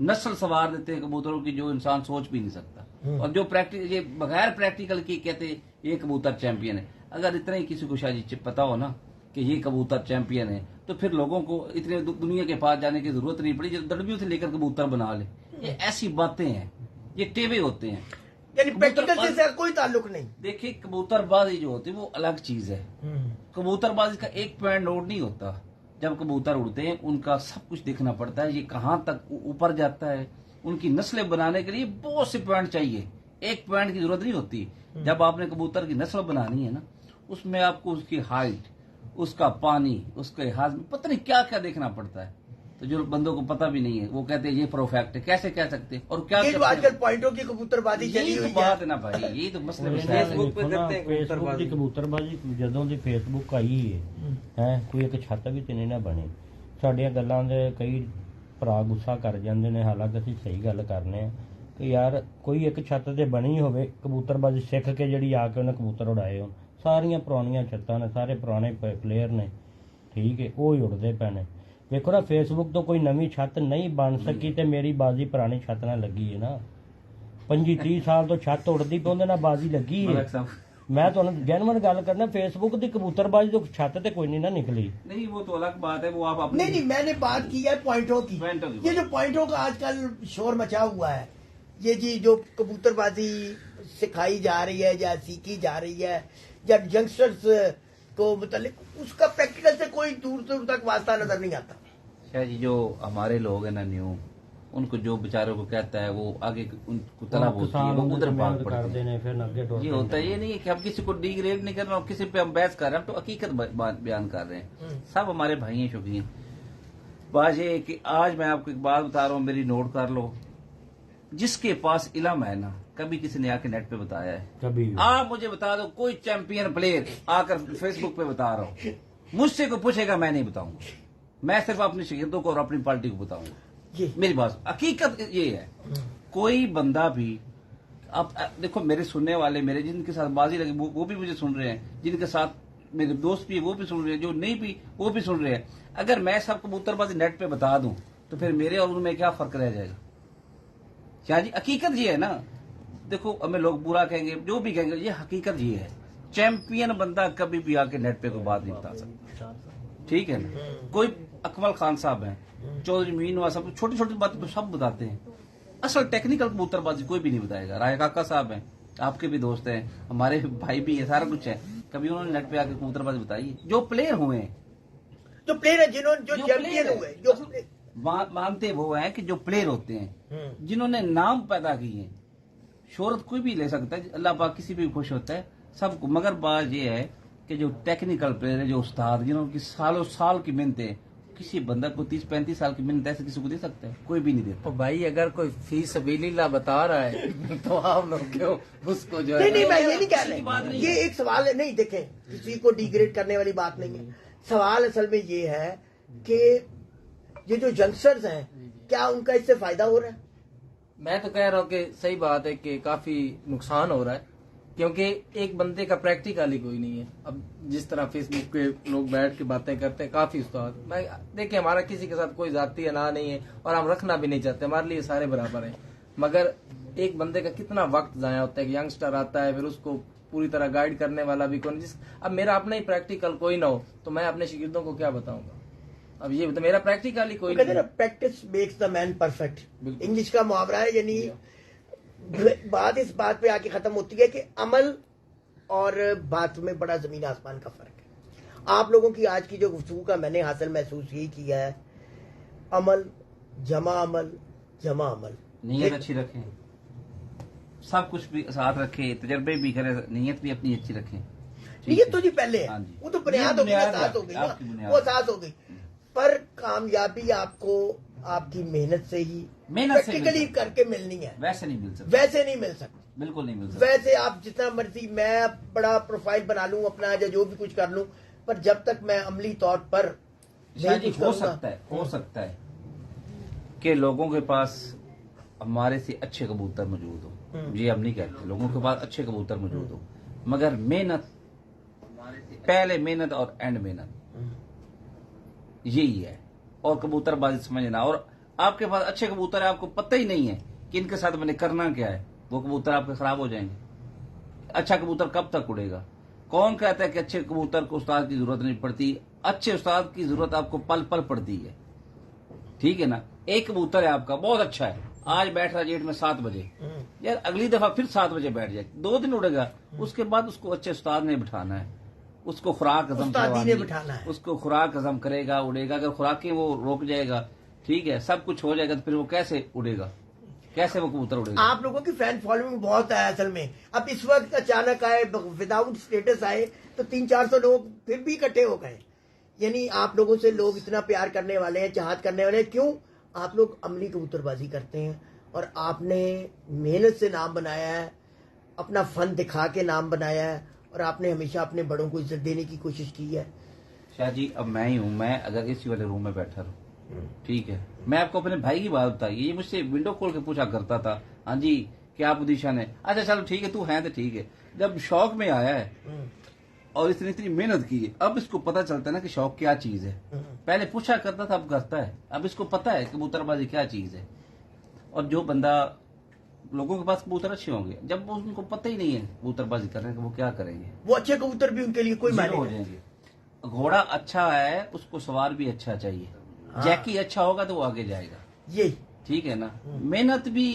Speaker 5: नस्ल सवार देते हैं कबूतरों की जो इंसान सोच भी नहीं सकता। और जो प्रैक्टिस ये बगैर प्रैक्टिकल की कहते हैं ये कबूतर चैंपियन है। अगर इतना ही किसी को शायद पता हो ना कि ये कबूतर चैंपियन है, तो फिर लोगों को इतने दुनिया के पास जाने की जरूरत नहीं पड़ी, जो दड़बियों से लेकर कबूतर बना ले। ये ऐसी बातें हैं, ये टेबे होते हैं,
Speaker 4: यानी प्रैक्टिकल से इसका कोई ताल्लुक नहीं।
Speaker 5: देखिए कबूतरबाजी जो होती है वो अलग चीज है। कबूतरबाजी का एक पॉइंट नोट नहीं होता। जब कबूतर उड़ते हैं उनका सब कुछ देखना पड़ता है, ये कहाँ तक ऊपर जाता है। उनकी नस्लें बनाने के लिए बहुत से पॉइंट चाहिए, एक पॉइंट की जरूरत नहीं होती। जब आपने कबूतर की नस्ल बनानी है ना, उसमें आपको उसकी हाइट, उसका पानी, उसके हाथ में पता नहीं क्या क्या देखना पड़ता है। तो जो बंदों को पता भी नहीं है वो कहते हैं ये परफेक्ट है। कैसे कह सकते हैं? और क्या
Speaker 4: ये जो आजकल पॉइंटों की कबूतरबाजी चली
Speaker 5: यही
Speaker 4: हुई
Speaker 5: तो बात है ना भाई, यही तो मसले
Speaker 3: फेसबुक पे देखते हैं कबूतरबाजी। ਕਬੂਤਰਬਾਜੀ ਜਦੋਂ ਦੀ ਫੇਸਬੁੱਕ ਆਈ ਹੈ ਕੋਈ ਇੱਕ ਛੱਤ ਵੀ ਤੇ ਨਹੀਂ ਨਾ ਬਣੀ। ਸਾਡੀਆਂ ਗੱਲਾਂ ਦੇ ਕਈ ਭਰਾ ਗੁੱਸਾ ਕਰ ਜਾਂਦੇ ਨੇ, ਹਾਲਾਂਕਿ ਅਸੀਂ ਸਹੀ ਗੱਲ ਕਰਨੇ ਆ ਕਿ ਯਾਰ ਕੋਈ ਇੱਕ ਛੱਤ ਤੇ ਬਣੀ ਹੋਵੇ ਕਬੂਤਰਬਾਜੀ ਸਿੱਖ ਕੇ ਜਿਹੜੀ ਆ ਕੇ ਉਹਨੇ ਕਬੂਤਰ ਉਡਾਏ ਹੋਣ। ਸਾਰੀਆਂ ਪੁਰਾਣੀਆਂ ਛੱਤਾਂ ਨੇ, ਸਾਰੇ ਪੁਰਾਣੇ ਪਲੇਅਰ ਨੇ, ਠੀਕ ਹੈ, ਉਹ ਹੀ ਉਡਦੇ ਪਏ ਨੇ। ਵੇਖੋ ਨਾ ਫੇਸਬੁੱਕ ਤੋਂ ਕੋਈ ਨਵੀਂ ਛੱਤ ਨਹੀਂ ਬਣ ਸਕੀ ਤੇ ਮੇਰੀ ਬਾਜ਼ੀ ਪੁਰਾਣੀ ਛੱਤ ਨਾਲ ਲੱਗੀ ਹੈ ਨਾ। 25-30 ਸਾਲ ਤੋਂ ਛੱਤ ਉੜਦੀ ਪਈ, ਉਹਦੇ ਨਾਲ ਬਾਜ਼ੀ ਲੱਗੀ ਹੈ। ਮੈਂ ਤੁਹਾਨੂੰ ਜੈਨੂਅਨ ਗੱਲ करना, फेसबुक की कबूतरबाजी तो छत ਤੇ कोई नहीं ना निकली।
Speaker 5: नहीं वो तो अलग बात है, वो आप अपने
Speaker 4: नहीं, मैंने बात की है पॉइंटों की। ये जो पॉइंटों का आजकल शोर मचा हुआ है, ये जी जो कबूतरबाजी सिखाई जा रही है या सीखी जा रही है या यंगस्टर्स को मतलब, उसका प्रैक्टिकल से कोई दूर दूर तक वास्ता नजर नहीं आता।
Speaker 5: शायद जो हमारे लोग हैं ना न्यू, उनको जो बेचारों को कहता है वो आगे उनको तलब होती है, वो उधर भाग पड़ते हैं।
Speaker 3: फिर
Speaker 5: ये होता है, ये नहीं है कि हम किसी को डिग्रेड नहीं कर रहे, किसी पे हम बहस कर रहे हैं, हम तो हकीकत बयान कर रहे हैं। सब हमारे भाई हैं, शौकीन। बात ये है कि आज मैं आपको एक बात बता रहा हूँ, मेरी नोट कर लो। जिसके पास इलम है ना, कभी किसी ने आके नेट पे बताया है?
Speaker 3: कभी
Speaker 5: आप मुझे बता दो कोई चैंपियन प्लेयर आकर फेसबुक पे बता रहा हूँ, मुझसे को पूछेगा मैं नहीं बताऊंगा। मैं सिर्फ अपने शहीदों को और अपनी पार्टी को बताऊंगा। मेरी बात हकीकत ये है। कोई बंदा भी अब देखो, मेरे सुनने वाले, मेरे जिनके साथ बाजी लगी वो भी मुझे सुन रहे हैं, जिनके साथ मेरे दोस्त भी वो भी सुन रहे हैं, जो नहीं भी वो भी सुन रहे हैं। अगर मैं सब कबूतरबाजी नेट पे बता दूं तो फिर मेरे और उनमें क्या फर्क रह जाएगा? क्या जी, हकीकत ये है ना। देखो हमें लोग बुरा कहेंगे, जो भी कहेंगे, ये हकीकत ये है। चैंपियन बंदा कभी भी आके नेट पे कोई बात नहीं बता सकता, ठीक है ना। कोई अकमल खान साहब हैं, चौधरी मीनवा साहब, छोटी छोटी बातें तो सब बताते हैं। असल टेक्निकल कबूतरबाजी कोई भी नहीं बताएगा। राय काका साहब हैं, आपके भी दोस्त हैं, हमारे भाई भी है, सारा कुछ है। कभी उन्होंने नेट पे आके कबूतरबाजी बताई? जो प्लेयर हुए हैं,
Speaker 4: जो प्लेयर है, जिन्होंने जो चैंपियन हुए, जो
Speaker 5: मानते वो हैं कि जो प्लेयर होते हैं, जिन्होंने नाम पैदा किए हैं। शोहरत कोई भी ले सकता है, अल्लाह पाक किसी भी खुश होता है सबको। मगर बात ये है कि जो टेक्निकल प्लेयर है, जो उस्ताद, जिन्होंने सालों साल की मेहनत है, किसी बंदा को 30-35 साल की मेहनत ऐसे किसी को दे सकता है? कोई भी नहीं देता।
Speaker 2: तो भाई अगर कोई फी सबीलिल्लाह बता रहा है तो आप लोग क्यों उसको जो
Speaker 4: नहीं, मैं ये नहीं कह रहे, ये एक सवाल है। नहीं देखें, किसी को डिग्रेड करने वाली बात नहीं है। सवाल असल में ये है कि ये जो यंगस्टर्स हैं, क्या उनका इससे फायदा हो रहा है?
Speaker 2: मैं तो कह रहा हूँ कि सही बात है कि काफी नुकसान हो रहा है, क्योंकि एक बंदे का प्रैक्टिकल ही कोई नहीं है। अब जिस तरह फेसबुक पे लोग बैठ के बातें करते हैं, काफी उस्ताद, मैं देखिए हमारा किसी के साथ कोई जाती अना नहीं है और हम रखना भी नहीं चाहते, हमारे लिए सारे बराबर हैं। मगर एक बंदे का कितना वक्त जाया होता है कि यंगस्टर आता है, फिर उसको पूरी तरह गाइड करने वाला भी कौन। अब मेरा अपना ही प्रैक्टिकल कोई ना हो तो मैं अपने शागिर्दों को क्या बताऊंगा? अब ये तो मेरा प्रैक्टिकल ही कोई नहीं है।
Speaker 4: Practice makes the man perfect, English का मुहावरा है। यानी बात इस बात पे आके खत्म होती है कि अमल और बात में बड़ा जमीन आसमान का फर्क है। आप लोगों की आज की जो गुफ्तगू का मैंने हासिल महसूस यही किया है, अमल जमा अमल जमा अमल।
Speaker 5: नीयत अच्छी रखें, सब कुछ भी साथ रखें, तजर्बे भी करें, नीयत भी अपनी अच्छी रखें।
Speaker 4: नीयत तो जी पहले है,
Speaker 5: हाँ जी।
Speaker 4: वो तो बुनियाद हो गई, असास हो गई ना, वो असास हो गई। पर कामयाबी आपको आपकी मेहनत से ही प्रैक्टिकली करके मिलनी है।
Speaker 5: वैसे नहीं मिल सकती,
Speaker 4: वैसे नहीं मिल सकती,
Speaker 5: बिल्कुल नहीं मिल सकती।
Speaker 4: वैसे आप जितना मर्जी मैं बड़ा प्रोफाइल बना लूं अपना या जो भी कुछ कर लूं, पर जब तक मैं अमली तौर पर
Speaker 5: शायद
Speaker 4: कुछ
Speaker 5: हो
Speaker 4: करूंगा।
Speaker 5: सकता है कि लोगों के पास हमारे से अच्छे कबूतर मौजूद हो। ये हम नहीं कहते, लोगों के पास अच्छे कबूतर मौजूद हो, मगर मेहनत, पहले मेहनत और एंड मेहनत, यही है। और कबूतरबाजी समझना, और आपके पास अच्छे कबूतर है, आपको पता ही नहीं है कि इनके साथ मैंने करना क्या है, वो कबूतर आपके खराब हो जाएंगे। अच्छा कबूतर कब तक उड़ेगा? कौन कहता है कि अच्छे कबूतर को उस्ताद की जरूरत नहीं पड़ती? अच्छे उस्ताद की जरूरत आपको पल पल पड़ती है, ठीक है ना। एक कबूतर है आपका बहुत अच्छा है, आज बैठ रहा जेट में 7 बजे, यार अगली दफा फिर 7 बजे बैठ जाए, 2 दिन उड़ेगा, उसके बाद उसको अच्छे उस्ताद ने बिठाना है, उसको खुराक हजम
Speaker 4: उस्तादी ने
Speaker 5: करवानी
Speaker 4: बिठाना है।
Speaker 5: उसको खुराक हजम करेगा, उड़ेगा। अगर खुराकें वो रोक जाएगा, ठीक है, सब कुछ हो जाएगा, तो फिर वो कैसे उड़ेगा, कैसे वो कबूतर उड़ेगा?
Speaker 4: आप लोगों की फैन फॉलोइंग बहुत है असल में। अब इस वक्त अचानक आए, विदाउट स्टेटस आए, तो 300-400 लोग फिर भी इकट्ठे हो गए। यानी आप लोगों से लोग इतना प्यार करने वाले हैं, चाहत करने वाले हैं। क्यों? आप लोग अमली कबूतरबाजी करते हैं और आपने मेहनत से नाम बनाया है, अपना फन दिखा के नाम बनाया है, और आपने हमेशा अपने बड़ों को इज्जत देने की कोशिश की है।
Speaker 5: शाह जी, अब मैं ही हूं, मैं अगर इसी वाले रूम में बैठा रहूं, ठीक है, मैं आपको अपने भाई की बात बताई, ये मुझसे विंडो खोल के पूछा करता था, हाँ जी क्या पोजीशन है, अच्छा चलो ठीक है, तू है तो ठीक है। जब शौक में आया है और इतनी इतनी मेहनत की है, अब इसको पता चलता है ना कि शौक क्या चीज है। पहले पूछा करता था, अब करता है, अब इसको पता है कबूतरबाजी क्या चीज है। और जो बंदा, लोगों के पास कबूतर अच्छे होंगे, जब वो उनको पता ही नहीं है कबूतरबाजी करने का, वो क्या करेंगे?
Speaker 4: वो अच्छे कबूतर भी उनके लिए कोई
Speaker 5: जीरो
Speaker 4: मायने
Speaker 5: हो
Speaker 4: नहीं।
Speaker 5: जाएंगे। घोड़ा अच्छा है, उसको सवार भी अच्छा चाहिए। जैकी अच्छा होगा तो वो आगे जाएगा,
Speaker 4: यही
Speaker 5: ठीक है ना। मेहनत भी,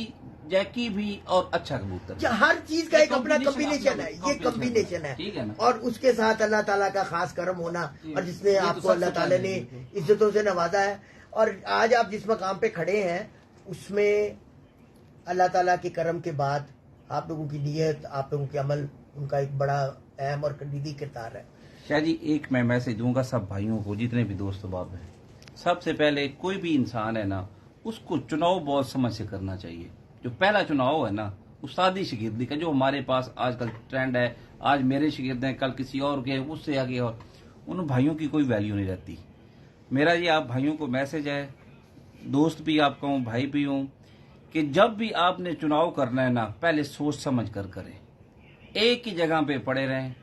Speaker 5: जैकी भी, और अच्छा कबूतर।
Speaker 4: क्या हर चीज का
Speaker 5: ये
Speaker 4: एक अपना
Speaker 5: combination
Speaker 4: कॉम्बिनेशन है, ये कॉम्बिनेशन है,
Speaker 5: ठीक है ना।
Speaker 4: और उसके साथ अल्लाह ताला का खास करम होना, और जिसने
Speaker 5: ये तो
Speaker 4: आपको
Speaker 5: सबसे
Speaker 4: अल्लाह ताला ने
Speaker 5: पहले है।
Speaker 4: इज्जतों से नवाजा है। और आज आप जिस मकाम पे खड़े हैं, उसमें अल्लाह ताला के करम के बाद आप लोगों की नीयत, आप लोगों के अमल, उनका एक बड़ा अहम और कलीदी किरदार है।
Speaker 5: शाह जी, एक मैं मैसेज दूंगा सब भाइयों को, जितने भी दोस्त बाब हैं। सबसे पहले कोई भी इंसान है ना, उसको चुनाव बहुत समझ से करना चाहिए। जो पहला चुनाव है ना, उस्तादी शागिर्दी का, जो हमारे पास आजकल ट्रेंड है, आज मेरे शागिर्द हैं, कल किसी और के, उससे आगे, और उन भाइयों की कोई वैल्यू नहीं रहती। मेरा ये आप भाइयों को मैसेज है, दोस्त भी आपका हूँ, भाई भी हूँ, कि जब भी आपने चुनाव करना है ना, पहले सोच समझ कर करें। एक ही जगह पे पड़े रहें,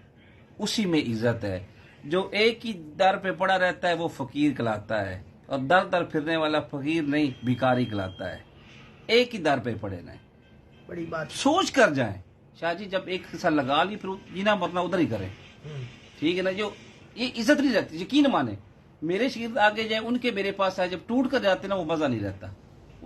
Speaker 5: उसी में इज्जत है। जो एक ही दर पे पड़ा रहता है वो फकीर कहलाता है, और दर दर फिरने वाला फकीर नहीं, भिखारी कहलाता है। एक ही दर पे पड़े रहें,
Speaker 4: बड़ी बात।
Speaker 5: सोच कर जाएं। शाह जी, जब एक हिस्सा लगा ली, फिर जीना मरना उधर ही करें, ठीक है ना। जो ये इज्जत नहीं रहती, यकीन माने, मेरे शागिर्द आगे जाए, उनके मेरे पास आए, जब टूट कर जाते ना, वो मजा नहीं रहता।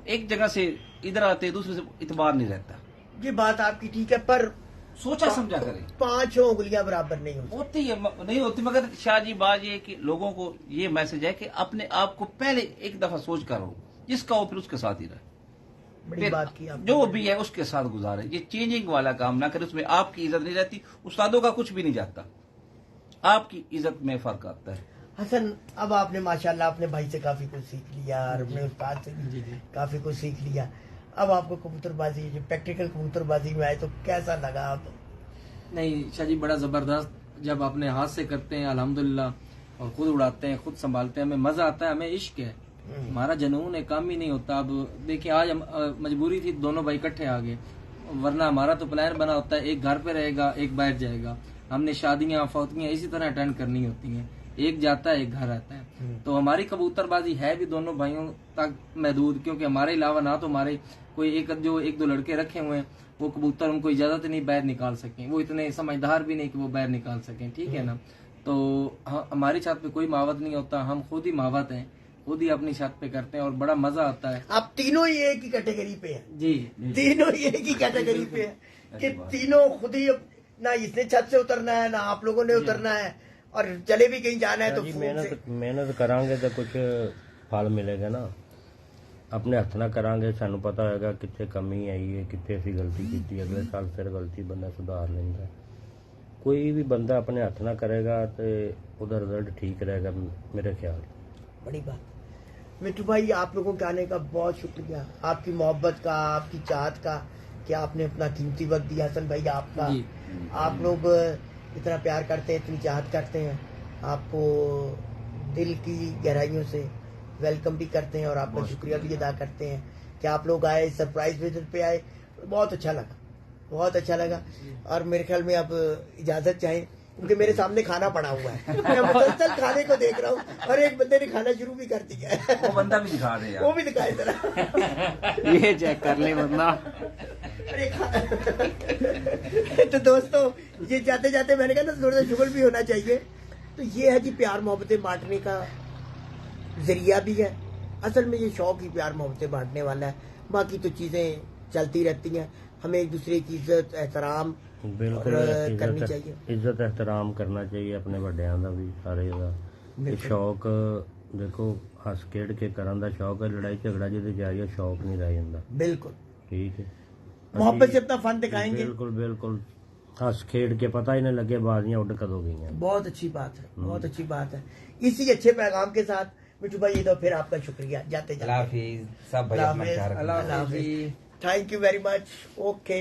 Speaker 5: एक जगह से इधर आते, दूसरे से इतबार नहीं रहता।
Speaker 4: ये बात आपकी ठीक है, पर
Speaker 5: सोचा समझा करें।
Speaker 4: 5 उंगलियां बराबर नहीं होती।
Speaker 5: होती है, नहीं होती, मगर शाह जी बात ये कि लोगों को ये मैसेज है कि अपने आप को पहले एक दफा सोच कर हो, जिसका हो फिर उसके साथ ही रहे।
Speaker 4: बड़ी
Speaker 5: फिर
Speaker 4: बात की आपने।
Speaker 5: जो भी है उसके साथ गुजारे। ये चेंजिंग वाला काम ना करे, उसमें आपकी इज्जत नहीं रहती, उस्तादों का कुछ भी नहीं जाता, आपकी इज्जत में फर्क आता है।
Speaker 4: हसन, अब आपने माशाल्लाह अपने भाई से काफी कुछ सीख लिया, और अपने उस्ताद से भी काफी कुछ सीख लिया। अब आपको कबूतरबाजी, जो प्रैक्टिकल कबूतरबाजी में आए, तो कैसा लगा? आप
Speaker 2: नहीं शाह जी, बड़ा जबरदस्त। जब अपने हाथ से करते हैं अल्हम्दुलिल्लाह, और खुद उड़ाते हैं, खुद संभालते हैं, हमें मजा आता है, हमें इश्क है, हमारा जुनून है, काम ही नहीं होता। अब देखिए, आज हम मजबूरी थी, दोनों भाई इकट्ठे आ गए, वरना हमारा तो प्लान बना होता है, एक घर पे रहेगा, एक बाहर जाएगा। हमने शादियां, फौतियां इसी तरह अटेंड करनी होती हैं, एक जाता है, एक घर आता है। तो हमारी कबूतरबाजी है भी दोनों भाइयों तक महदूद, क्योंकि हमारे अलावा ना तो हमारे कोई एक दो लड़के रखे हुए हैं, वो कबूतर उनको इजाजत नहीं बाहर निकाल सकें, वो इतने समझदार भी नहीं कि वो बाहर निकाल सकें, ठीक है ना। तो हमारी छत पे कोई मावत नहीं होता, हम खुद ही मावत हैं, खुद ही अपनी छत पे करते हैं, और बड़ा मजा आता है।
Speaker 4: आप तीनों ही एक ही कैटेगरी पे हैं।
Speaker 2: जी,
Speaker 4: तीनों ही एक ही कैटेगरी पे हैं कि तीनों खुद ही, ना इसने छत से उतरना है, ना आप लोगों ने उतरना है, और चले भी कहीं जाना है तो फोन से।
Speaker 3: ਮਿਹਨਤ ਕਰਾਂਗੇ ਤਾਂ ਕੁਝ ਫਲ ਮਿਲੇਗਾ ਨਾ। ਆਪਣੇ ਹੱਥ ਨਾਲ ਕਰਾਂਗੇ, ਸਾਨੂੰ ਪਤਾ ਹੋਏਗਾ ਕਿੱਥੇ ਕਮੀ ਆਈ ਹੈ, ਕਿੱਥੇ ਅਸੀਂ ਗਲਤੀ ਕੀਤੀ, ਅਗਲੇ ਸਾਲ ਫਿਰ ਗਲਤੀ ਬੰਦਾ ਸੁਧਾਰ ਲੈਂਦਾ। ਕੋਈ ਵੀ ਬੰਦਾ ਆਪਣੇ ਹੱਥ ਨਾਲ ਕਰੇਗਾ ਤੇ ਉਹਦਾ ਰਿਜ਼ਲਟ ਠੀਕ ਰਹੇਗਾ, ਮੇਰੇ ਖਿਆਲ।
Speaker 4: बड़ी बात। मिट्टू भाई, आप लोगों के आने का बहुत शुक्रिया, आपकी मोहब्बत का, आपकी चाहत का, कि आपने अपना कीमती वक्त दिया। हसन भाई, आपका, आप लोग इतना प्यार करते हैं, इतनी चाहत करते हैं, आपको दिल की गहराइयों से वेलकम भी करते हैं और आपका शुक्रिया भी अदा करते हैं कि आप लोग आए, सरप्राइज विजिट पे आए। बहुत अच्छा लगा, बहुत अच्छा लगा। और मेरे ख्याल में अब इजाजत चाहें क्योंकि मेरे सामने खाना पड़ा हुआ है, मैं मुसलसल खाने को देख रहा हूँ और एक बंदे ने खाना शुरू भी कर दिया है।
Speaker 5: वो बंदा भी दिखा दे यार,
Speaker 4: वो भी दिखाए जरा।
Speaker 2: ये चेक कर ले बंदा।
Speaker 4: अरे तो दोस्तों, ये जाते जाते मैंने कहा ना थोड़ा सा शुगर भी होना चाहिए। तो ये है जी प्यार मोहब्बतें बांटने का जरिया भी है। असल में ये शौक ही प्यार मोहब्बतें बांटने वाला है। बाकी तो चीजें चलती रहती हैं। हमें एक दूसरे की इज्जत एहतराम
Speaker 3: बिल्कुल
Speaker 4: करनी चाहिए।
Speaker 3: इज्जत एहतराम करना चाहिए अपने ਵੱਡਿਆਂ ਦਾ ਵੀ ਸਾਰੇ ਦਾ। ਇਹ ਸ਼ੌਕ ਦੇਖੋ ਹੱਸ ਖੇਡ ਕੇ ਕਰਨ ਦਾ ਸ਼ੌਕ ਹੈ, ਲੜਾਈ ਝਗੜਾ ਜਿਹਦੇ ਜਾਈਏ ਸ਼ੌਕ नहीं रह ਜਾਂਦਾ।
Speaker 4: बिल्कुल
Speaker 3: ठीक है,
Speaker 4: मोहब्बत से अपना फन दिखाएंगे।
Speaker 3: बिल्कुल बिल्कुल हंस खेड के पता ही नहीं लगे बाजियां उड़ कदों गई हैं।
Speaker 4: बहुत अच्छी बात है, बहुत अच्छी बात है। इसी अच्छे पैगाम के साथ मिठू भाई ये तो फिर आपका शुक्रिया जाते जाते।
Speaker 5: सब भाई अपना ख्याल रखना।
Speaker 4: Thank you very much. Okay.